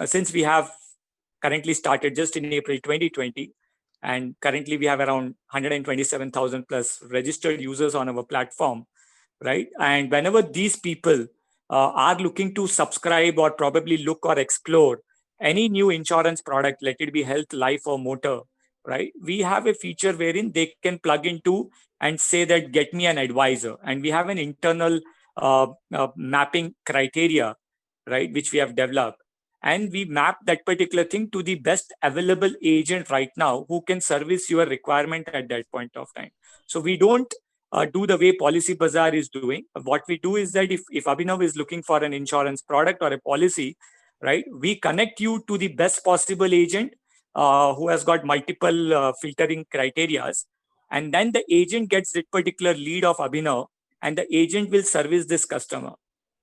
since we have currently started just in April 2020, and currently we have around 127,000 plus registered users on our platform, right? And whenever these people are looking to subscribe or probably look or explore any new insurance product, let it be health, life, or motor, right? We have a feature wherein they can plug into and say that get me an advisor. And we have an internal mapping criteria, right, which we have developed. And we map that particular thing to the best available agent right now who can service your requirement at that point of time. So we don't do the way Policy Bazaar is doing. What we do is that if Abhinav is looking for an insurance product or a policy, right, we connect you to the best possible agent who has got multiple filtering criterias. And then the agent gets that particular lead of Abhinav, and the agent will service this customer,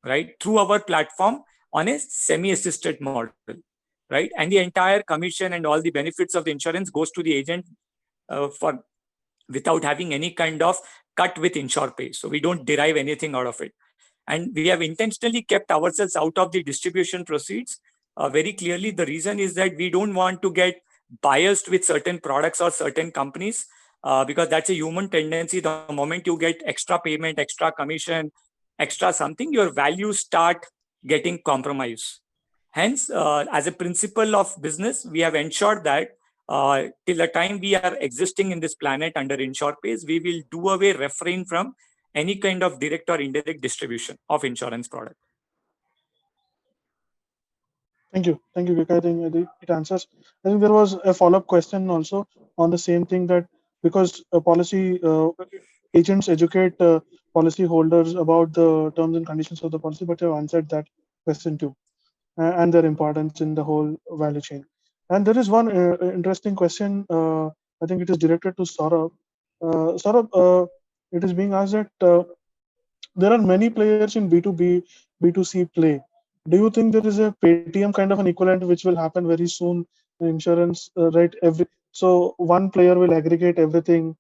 right, through our platform on a semi-assisted model, right? And the entire commission and all the benefits of the insurance goes to the agent for without having any kind of cut with InsurPay. So we don't derive anything out of it. And we have intentionally kept ourselves out of the distribution proceeds very clearly. The reason is that we don't want to get biased with certain products or certain companies because that's a human tendency. The moment you get extra payment, extra commission, extra something, your values start getting compromised. Hence, as a principle of business, we have ensured that till the time we are existing in this planet under InsurPays, we will do away, refrain from any kind of direct or indirect distribution of insurance product. Thank you, Vika. I think it answers. I think there was a follow-up question also on the same thing, that because policy agents educate policy holders about the terms and conditions of the policy, but you have answered that question too, and their importance in the whole value chain. And there is one interesting question. I think it is directed to Saurabh. Saurabh, it is being asked that there are many players in B2B, B2C play. Do you think there is a Paytm kind of an equivalent which will happen very soon in insurance, right? So one player will aggregate everything.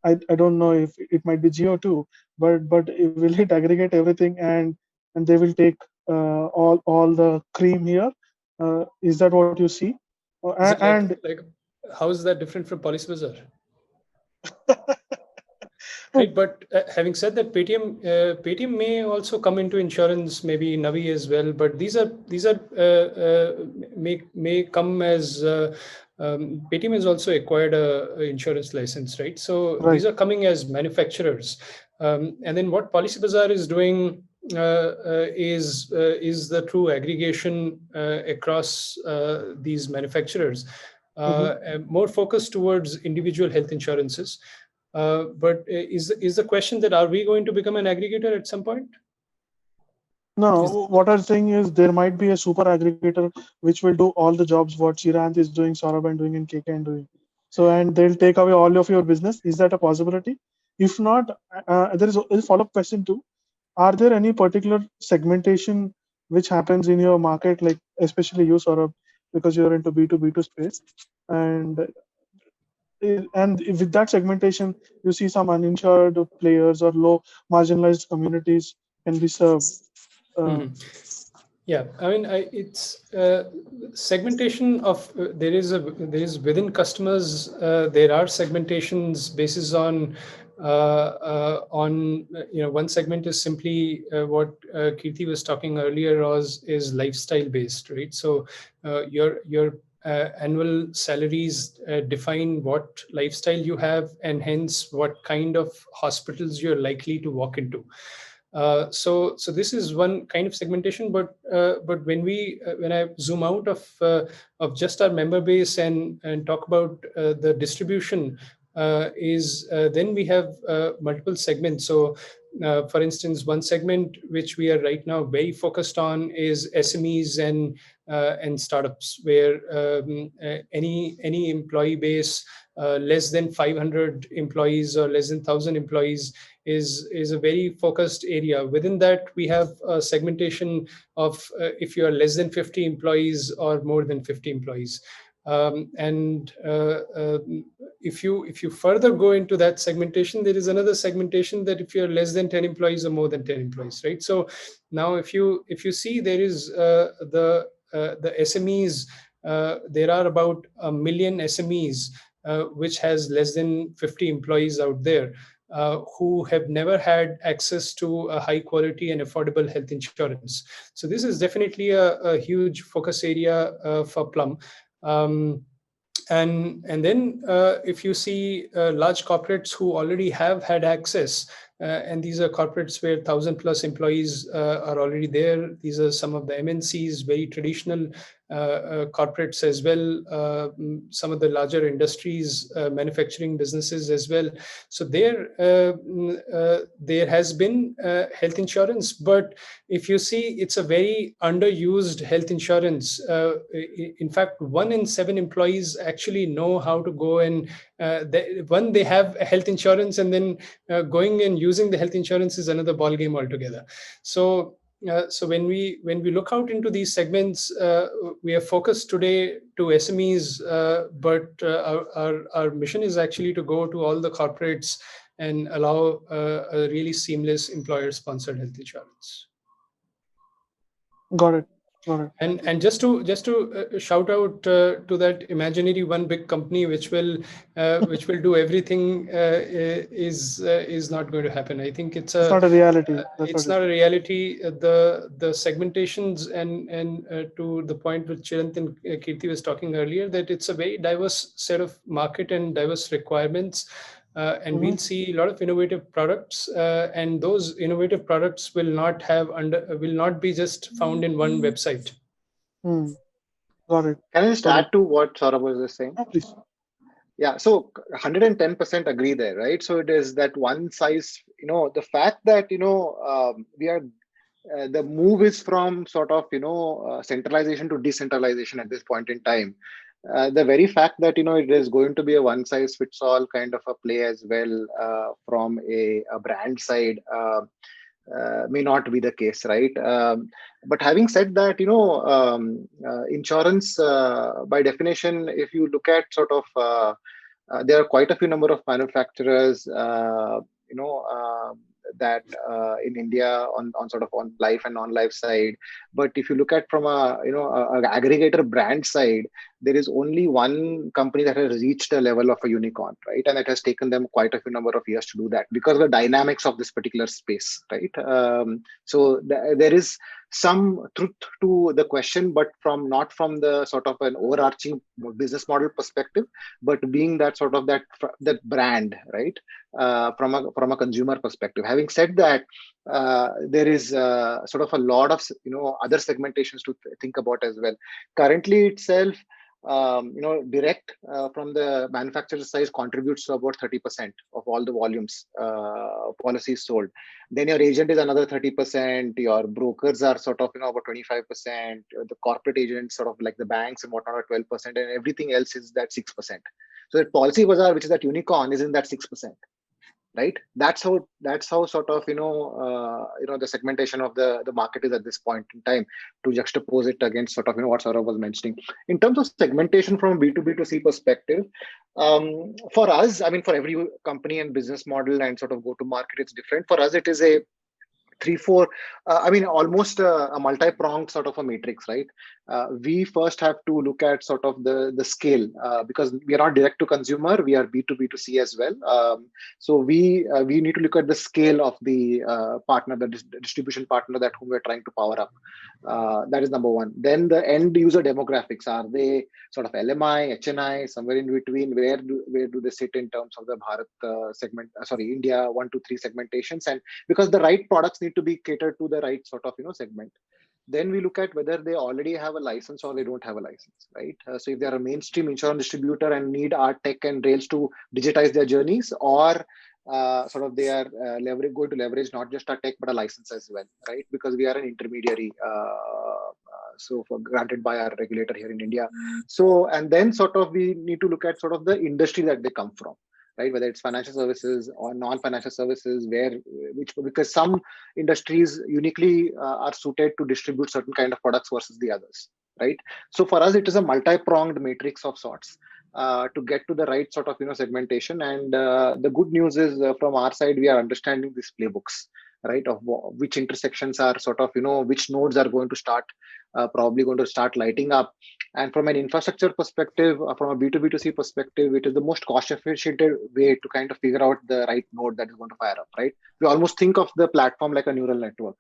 I don't know if it might be Geo too, but will it aggregate everything and they will take all the cream here? Is that what you see? Is it like how is that different from Policy Bazaar? Right, but having said that, Paytm may also come into insurance, maybe Navi as well. But these are may come as Paytm has also acquired a insurance license, right? So these are coming as manufacturers, and then what Policy Bazaar is doing is the true aggregation across these manufacturers, more focused towards individual health insurances. But is the question that are we going to become an aggregator at some point? No, what I'm saying is there might be a super aggregator which will do all the jobs what Chiranth is doing, Saurabh is doing, and KK is doing. So, and they'll take away all of your business. Is that a possibility? If not, there is a follow-up question too. Are there any particular segmentation which happens in your market, like especially you, Saurabh, because you're into B2B2 space, and with that segmentation, you see some uninsured players or low marginalized communities can be served. Yeah, I mean, it's segmentation of there is within customers. There are segmentations basis on one segment is simply what Kirti was talking earlier is lifestyle based, right? So your annual salaries define what lifestyle you have, and hence what kind of hospitals you're likely to walk into. So this is one kind of segmentation, but when I zoom out of just our member base and talk about the distribution, then we have multiple segments. So for instance, one segment which we are right now very focused on is SMEs and startups, where any employee base less than 500 employees or less than 1,000 employees is a very focused area. Within that, we have a segmentation of if you are less than 50 employees or more than 50 employees. If you further go into that segmentation, there is another segmentation that if you're less than 10 employees or more than 10 employees, right? So now if you see, there is the SMEs, there are about 1 million SMEs which has less than 50 employees out there, who have never had access to a high quality and affordable health insurance. So this is definitely a huge focus area for Plum. And then if you see large corporates who already have had access, and these are corporates where 1,000+ employees are already there. These are some of the MNCs, very traditional corporates as well, some of the larger industries, manufacturing businesses as well. So there has been health insurance, but if you see, it's a very underused health insurance. In fact, 1 in 7 employees actually know how to go and they have health insurance, and then going and using the health insurance is another ball game altogether. So when we look out into these segments, we are focused today to SMEs, but our mission is actually to go to all the corporates and allow a really seamless employer-sponsored health insurance. Got it. And just to shout out to that imaginary one big company which will do everything is not going to happen. I think it's not a reality. It's not a reality. The segmentations and to the point which Chiranth and Kirti was talking earlier, that it's a very diverse set of market and diverse requirements. And we'll see a lot of innovative products, and those innovative products will not be just found in one website. Got it. Can I just add to what Saurabh was just saying? Oh, please. Yeah, so 110% agree there, right? So it is that one size, the fact that, we are, the move is from sort of, centralization to decentralization at this point in time. The very fact that, it is going to be a one size fits all kind of a play as well from a brand side may not be the case, right? But having said that, insurance, by definition, if you look at sort of, there are quite a few number of manufacturers, that in India on sort of on life and non-life side. But if you look at from a aggregator brand side, there is only one company that has reached a level of a unicorn, right? And it has taken them quite a few number of years to do that because of the dynamics of this particular space, right? So there is some truth to the question, but not from the sort of an overarching business model perspective, but being that sort of that brand, right? From a consumer perspective. Having said that, there is sort of a lot of other segmentations to think about as well. Currently itself, direct from the manufacturer side contributes to about 30% of all the volumes policies sold. Then your agent is another 30%. Your brokers are sort of about 25%. The corporate agents, sort of like the banks and whatnot, are 12%, and everything else is that 6%. So that policy bazaar, which is that unicorn, is in that 6%. Right, that's how sort of the segmentation of the market is at this point in time, to juxtapose it against sort of what Saurabh was mentioning in terms of segmentation from a B2B2C perspective. For us, I mean, for every company and business model and sort of go to market, it's different. For us, it is a 3-4 almost a multi-pronged sort of a matrix, right? We first have to look at sort of the scale, because we are not direct to consumer, we are B2B2C as well. So we need to look at the scale of the partner, the distribution partner that whom we're trying to power up. That is number one. Then the end user demographics, are they sort of LMI, HNI, somewhere in between? Where do they sit in terms of the Bharat segment? India 1 to 3 segmentations, and because the right products need to be catered to the right sort of segment. Then we look at whether they already have a license or they don't have a license, right? So if they are a mainstream insurance distributor and need our tech and rails to digitize their journeys, or sort of they are going to leverage not just our tech but a license as well, right? Because we are an intermediary, granted by our regulator here in India. So, and then sort of we need to look at sort of the industry that they come from, right? Whether it's financial services or non-financial services, because some industries uniquely are suited to distribute certain kind of products versus the others, right? So for us, it is a multi-pronged matrix of sorts to get to the right sort of segmentation. And the good news is from our side, we are understanding these playbooks, right? Of which intersections are sort of which nodes are going to start probably going to start lighting up. And from an infrastructure perspective, from a B2B2C perspective, it is the most cost-efficient way to kind of figure out the right node that is going to fire up, right? We almost think of the platform like a neural network,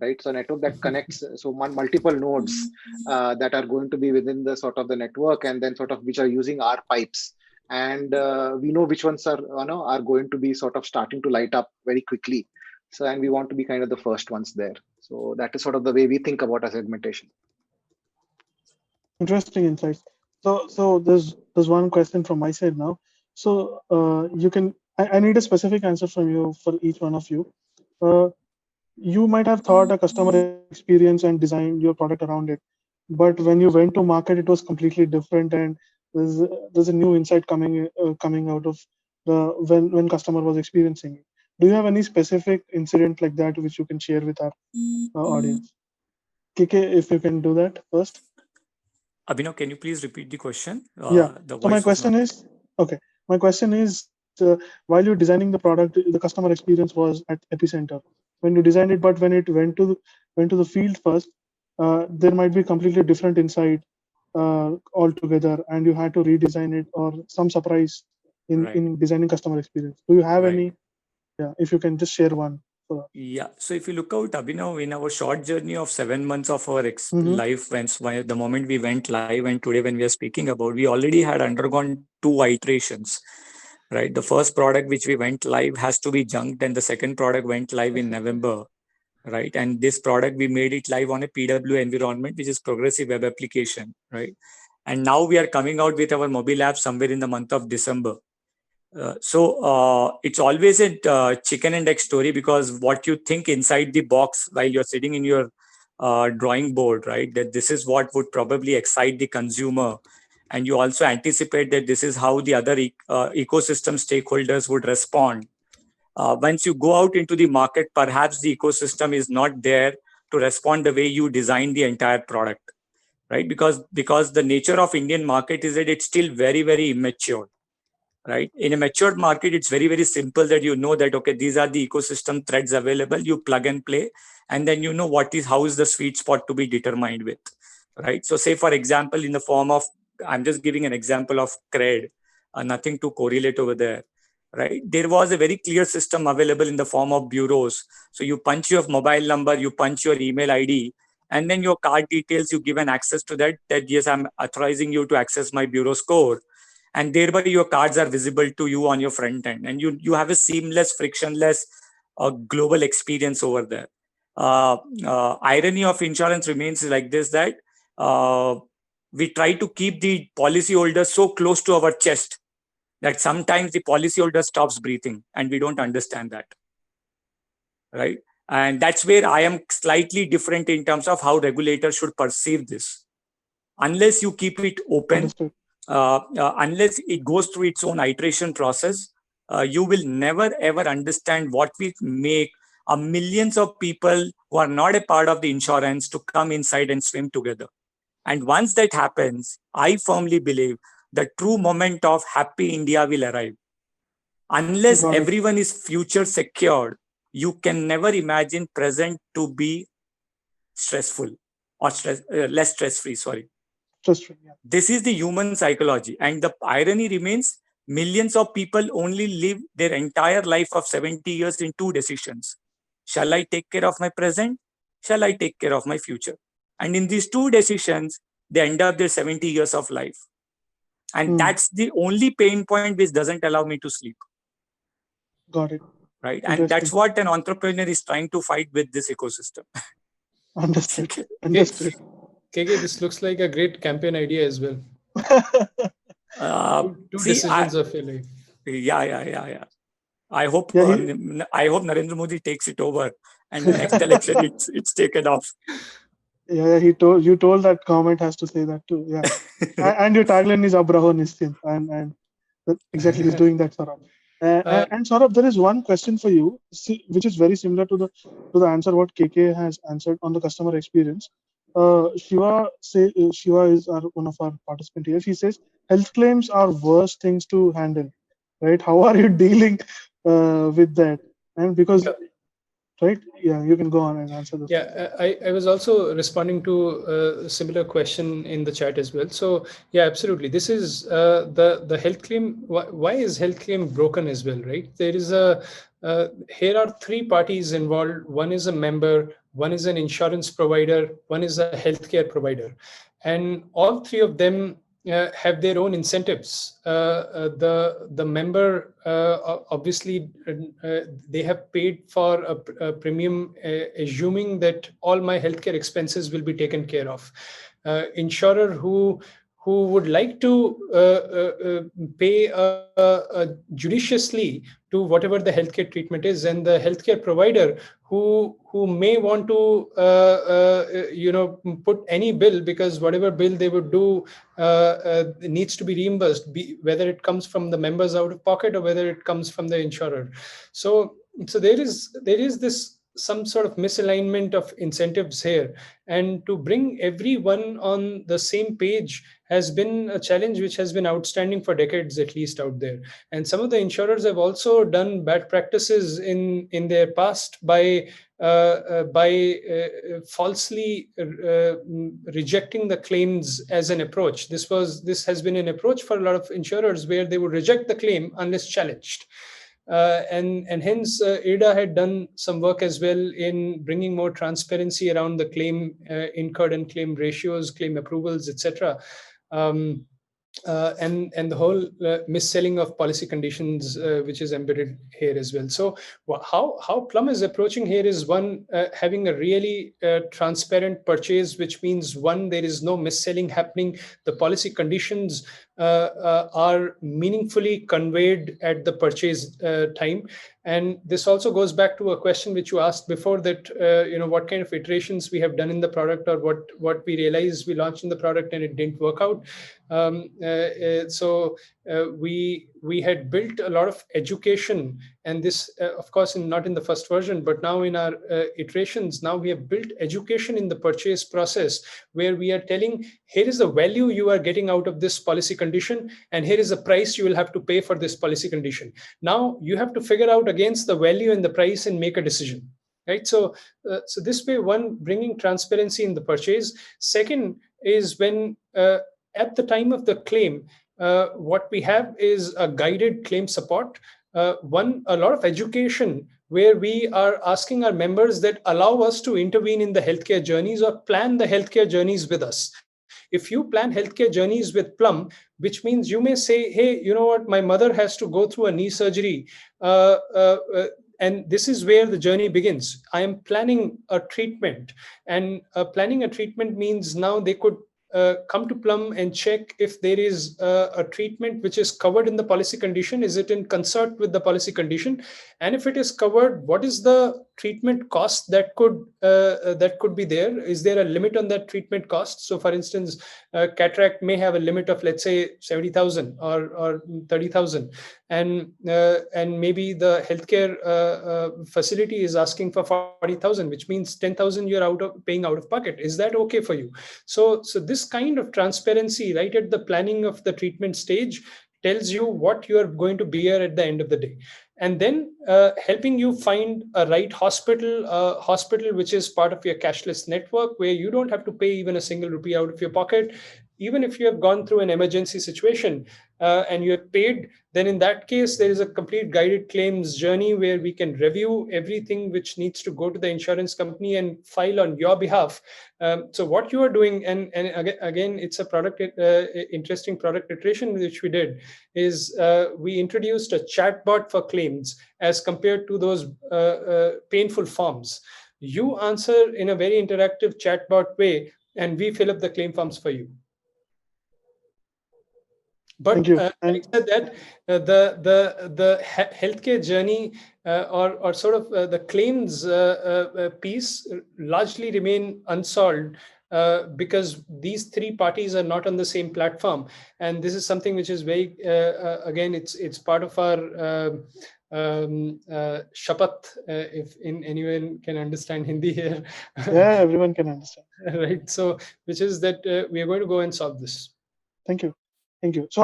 right? So a network that connects multiple nodes that are going to be within the sort of the network, and then sort of which are using our pipes and we know which ones are going to be sort of starting to light up very quickly. So, and we want to be kind of the first ones there. So that is sort of the way we think about our segmentation. Interesting insights. So there's one question from my side now. So you can I need a specific answer from you for each one of you. You might have thought a customer experience and designed your product around it, but when you went to market, it was completely different, and there's a new insight coming out of the when customer was experiencing it. Do you have any specific incident like that which you can share with our audience? KK, if you can do that first. Abhinav, can you please repeat the question? Yeah. The So my voice was question not. is, okay. My question is, while you're designing the product, the customer experience was at epicenter when you designed it, but when it went to the field first, there might be completely different insight altogether, and you had to redesign it or some surprise Right. in designing customer experience. Do you have Right. any? Yeah, if you can just share one. Yeah. So if you look out, Abhinav, in our short journey of 7 months of our Mm-hmm. life, when the moment we went live and today when we are speaking about, we already had undergone 2 iterations, right? The first product which we went live has to be junked, and the second product went live in November, right? And this product, we made it live on a PW environment, which is progressive web application, right? And now we are coming out with our mobile app somewhere in the month of December. So it's always a chicken and egg story, because what you think inside the box while you're sitting in your drawing board, right, that this is what would probably excite the consumer, and you also anticipate that this is how the other ecosystem stakeholders would respond. Once you go out into the market, perhaps the ecosystem is not there to respond the way you design the entire product, right? Because the nature of Indian market is that it's still very, very immature, right? In a matured market, it's very, very simple that you know that, okay, these are the ecosystem threads available, you plug and play, and then you know how is the sweet spot to be determined with, right? So say, for example, in the form of, I'm just giving an example of CRED, nothing to correlate over there, right? There was a very clear system available in the form of bureaus. So you punch your mobile number, you punch your email ID, and then your card details, you give an access to that yes, I'm authorizing you to access my bureau score, and thereby your cards are visible to you on your front end, and you have a seamless, frictionless global experience over there. Irony of insurance remains like this, that we try to keep the policyholder so close to our chest that sometimes the policyholder stops breathing, and we don't understand that, right? And that's where I am slightly different in terms of how regulators should perceive this. Unless you keep it open, Understood. Unless it goes through its own iteration process, you will never ever understand what will make millions of people who are not a part of the insurance to come inside and swim together. And once that happens, I firmly believe the true moment of happy India will arrive. Unless Got it. everyone is future secured, you can never imagine present to be stressful or less stress-free, sorry. Just yeah. This is the human psychology. And the irony remains, millions of people only live their entire life of 70 years in 2 decisions. Shall I take care of my present? Shall I take care of my future? And in these 2 decisions, they end up their 70 years of life. And that's the only pain point which doesn't allow me to sleep. Got it. Right. And that's what an entrepreneur is trying to fight with this ecosystem. Understood. Understood. KK, this looks like a great campaign idea as well. Two decisions of your life. Yeah. I hope Narendra Modi takes it over, and next election it's taken off. Yeah, you told that government has to say that too. Yeah, and your tagline is "Ab raho nischint," and exactly he's doing that, Saurabh. And Saurabh, there is one question for you, which is very similar to the answer what KK has answered on the customer experience. Shiva is one of our participants here. She says health claims are worst things to handle, right? How are you dealing with that? And because right, yeah, you can go on and answer this. Yeah, I was also responding to a similar question in the chat as well. So yeah, absolutely. This is the health claim. Why is health claim broken as well, right? There is here are 3 parties involved. One is a member, one is an insurance provider, one is a healthcare provider, and all 3 of them have their own incentives. The member obviously they have paid for a premium, assuming that all my healthcare expenses will be taken care of. Insurer who would like to pay judiciously to whatever the healthcare treatment is, and the healthcare provider who may want to put any bill, because whatever bill they would do needs to be reimbursed, whether it comes from the members out of pocket or whether it comes from the insurer. So there is this some sort of misalignment of incentives here, and to bring everyone on the same page has been a challenge which has been outstanding for decades at least out there. And some of the insurers have also done bad practices in their past by falsely rejecting the claims as an approach. This has been an approach for a lot of insurers, where they would reject the claim unless challenged. And hence IRDA had done some work as well in bringing more transparency around the claim incurred and claim ratios, claim approvals, etc. And the whole mis-selling of policy conditions, which is embedded here as well. So how Plum is approaching here is, one, having a really transparent purchase, which means, one, there is no mis-selling happening. The policy conditions are meaningfully conveyed at the purchase time. And this also goes back to a question which you asked before, that what kind of iterations we have done in the product, or what we realized we launched in the product and it didn't work out. So we had built a lot of education, and this of course not in the first version, but now in our iterations, now we have built education in the purchase process, where we are telling, here is the value you are getting out of this policy condition, and here is the price you will have to pay for this policy condition. Now you have to figure out against the value and the price and make a decision, right? So this way, one, bringing transparency in the purchase. Second is, when at the time of the claim, what we have is a guided claim support. One, a lot of education, where we are asking our members that allow us to intervene in the healthcare journeys or plan the healthcare journeys with us. If you plan healthcare journeys with Plum, which means you may say, hey, you know what, my mother has to go through a knee surgery, and this is where the journey begins. I am planning a treatment, and planning a treatment means now they could come to Plum and check if there is a treatment which is covered in the policy condition. Is it in concert with the policy condition? And if it is covered, what is the treatment cost that could be there? Is there a limit on that treatment cost? So, for instance, cataract may have a limit of, let's say, 70,000 or 30,000, and maybe the healthcare facility is asking for 40,000, which means 10,000 you're paying out of pocket. Is that okay for you? So this kind of transparency right at the planning of the treatment stage tells you what you are going to bear at the end of the day. And then helping you find a right hospital which is part of your cashless network, where you don't have to pay even a single rupee out of your pocket. Even if you have gone through an emergency situation and you have paid, then in that case, there is a complete guided claims journey where we can review everything which needs to go to the insurance company and file on your behalf. So what you are doing, and again, it's a interesting product iteration which we did, is we introduced a chatbot for claims as compared to those painful forms. You answer in a very interactive chatbot way, and we fill up the claim forms for you. But having said that, the healthcare journey or sort of the claims piece largely remain unsolved because these three parties are not on the same platform. And this is something which is very, again, it's part of our shapat, if anyone can understand Hindi here. Yeah, everyone can understand. Right. So, which is that we are going to go and solve this. Thank you. Thank you. So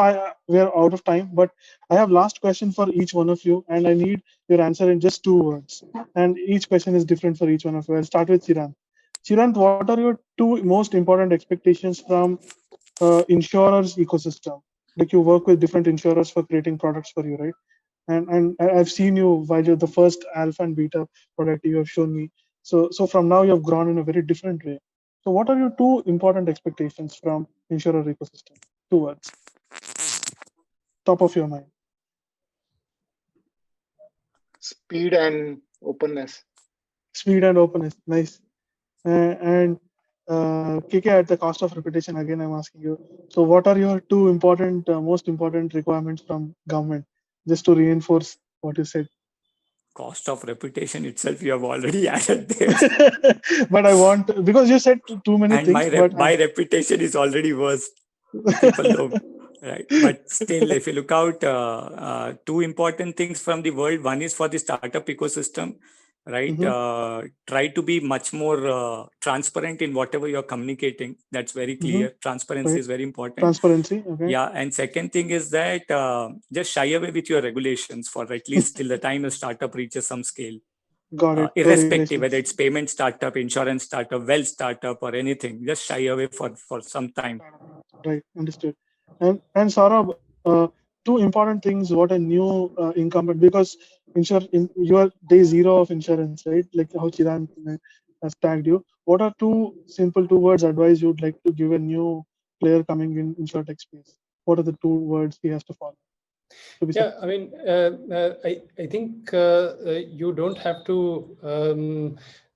we are out of time, but I have last question for each one of you, and I need your answer in just 2 words. And each question is different for each one of you. I'll start with Chiranth. Chiranth, what are your 2 most important expectations from insurers ecosystem? Like, you work with different insurers for creating products for you, right? And I've seen you while you're the first alpha and beta product you have shown me. So from now you have grown in a very different way. So what are your 2 important expectations from insurer ecosystem? 2 words. Top of your mind. Speed and openness. Speed and openness. Nice. And KK, at the cost of repetition, again, I'm asking you. So, what are your 2 important, most important requirements from government, just to reinforce what you said? Cost of reputation itself, you have already added there. But I want, because you said too many And things. my reputation is already worse. People know, right? But still, if you look out, 2 important things from the world. One is for the startup ecosystem, right? Try to be much more transparent in whatever you're communicating. That's very clear. Transparency is very important. Transparency, okay. Yeah, and second thing is that just shy away with your regulations for at least till the time a startup reaches some scale. Got it. Irrespective whether it's payment startup, insurance startup, wealth startup, or anything, just shy away for some time. Right, understood. And Saurabh, 2 important things. What a new incumbent, because you are day 0 of insurance, right? Like how Chiranth has tagged you. What are 2 simple 2 words advice you'd like to give a new player coming in InsurTech space? What are the 2 words he has to follow? Yeah, I mean, I think you don't have to.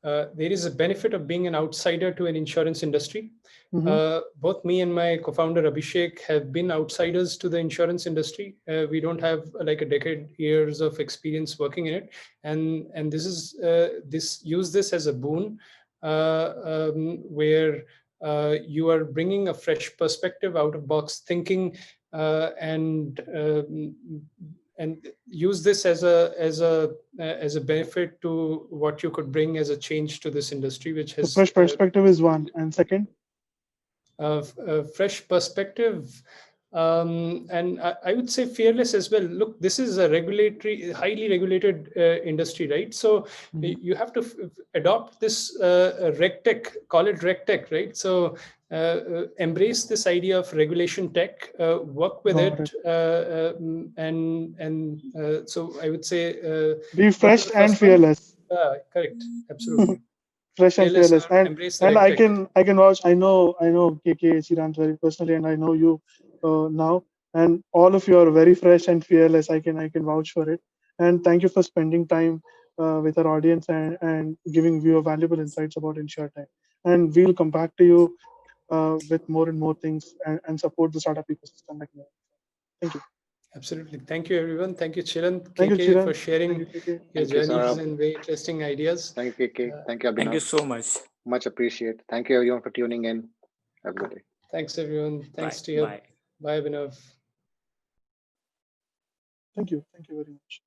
There is a benefit of being an outsider to an insurance industry. Both me and my co-founder Abhishek have been outsiders to the insurance industry. We don't have like a decade years of experience working in it, and this is use this as a boon, where you are bringing a fresh perspective, out of box thinking, and use this as a benefit to what you could bring as a change to this industry, which has fresh perspective is one, and second, fresh perspective. And I would say fearless as well. Look, this is a highly regulated industry, right? So you have to adopt this RegTech, call it RegTech, right? So embrace this idea of regulation tech, work with it, and so I would say be fresh and fearless. Correct, absolutely. Fresh and fearless, and I can vouch. I know KK Chiranth very personally, and I know you now, and all of you are very fresh and fearless. I can vouch for it. And thank you for spending time with our audience and giving you valuable insights about InsurTech. And we'll come back to you with more and more things and support the startup ecosystem like that. Thank you. Absolutely. Thank you, everyone. Thank you, Chiranth, Thank you, KK, Chiranth. for sharing your journeys and very interesting ideas. Thank you, KK. Thank you, Abhinav. Thank you so much. Much appreciate. Thank you, everyone, for tuning in. Have a good day. Thanks, everyone. Thanks Bye. to you. Bye. Bye, Abhinav. Thank you. Thank you very much.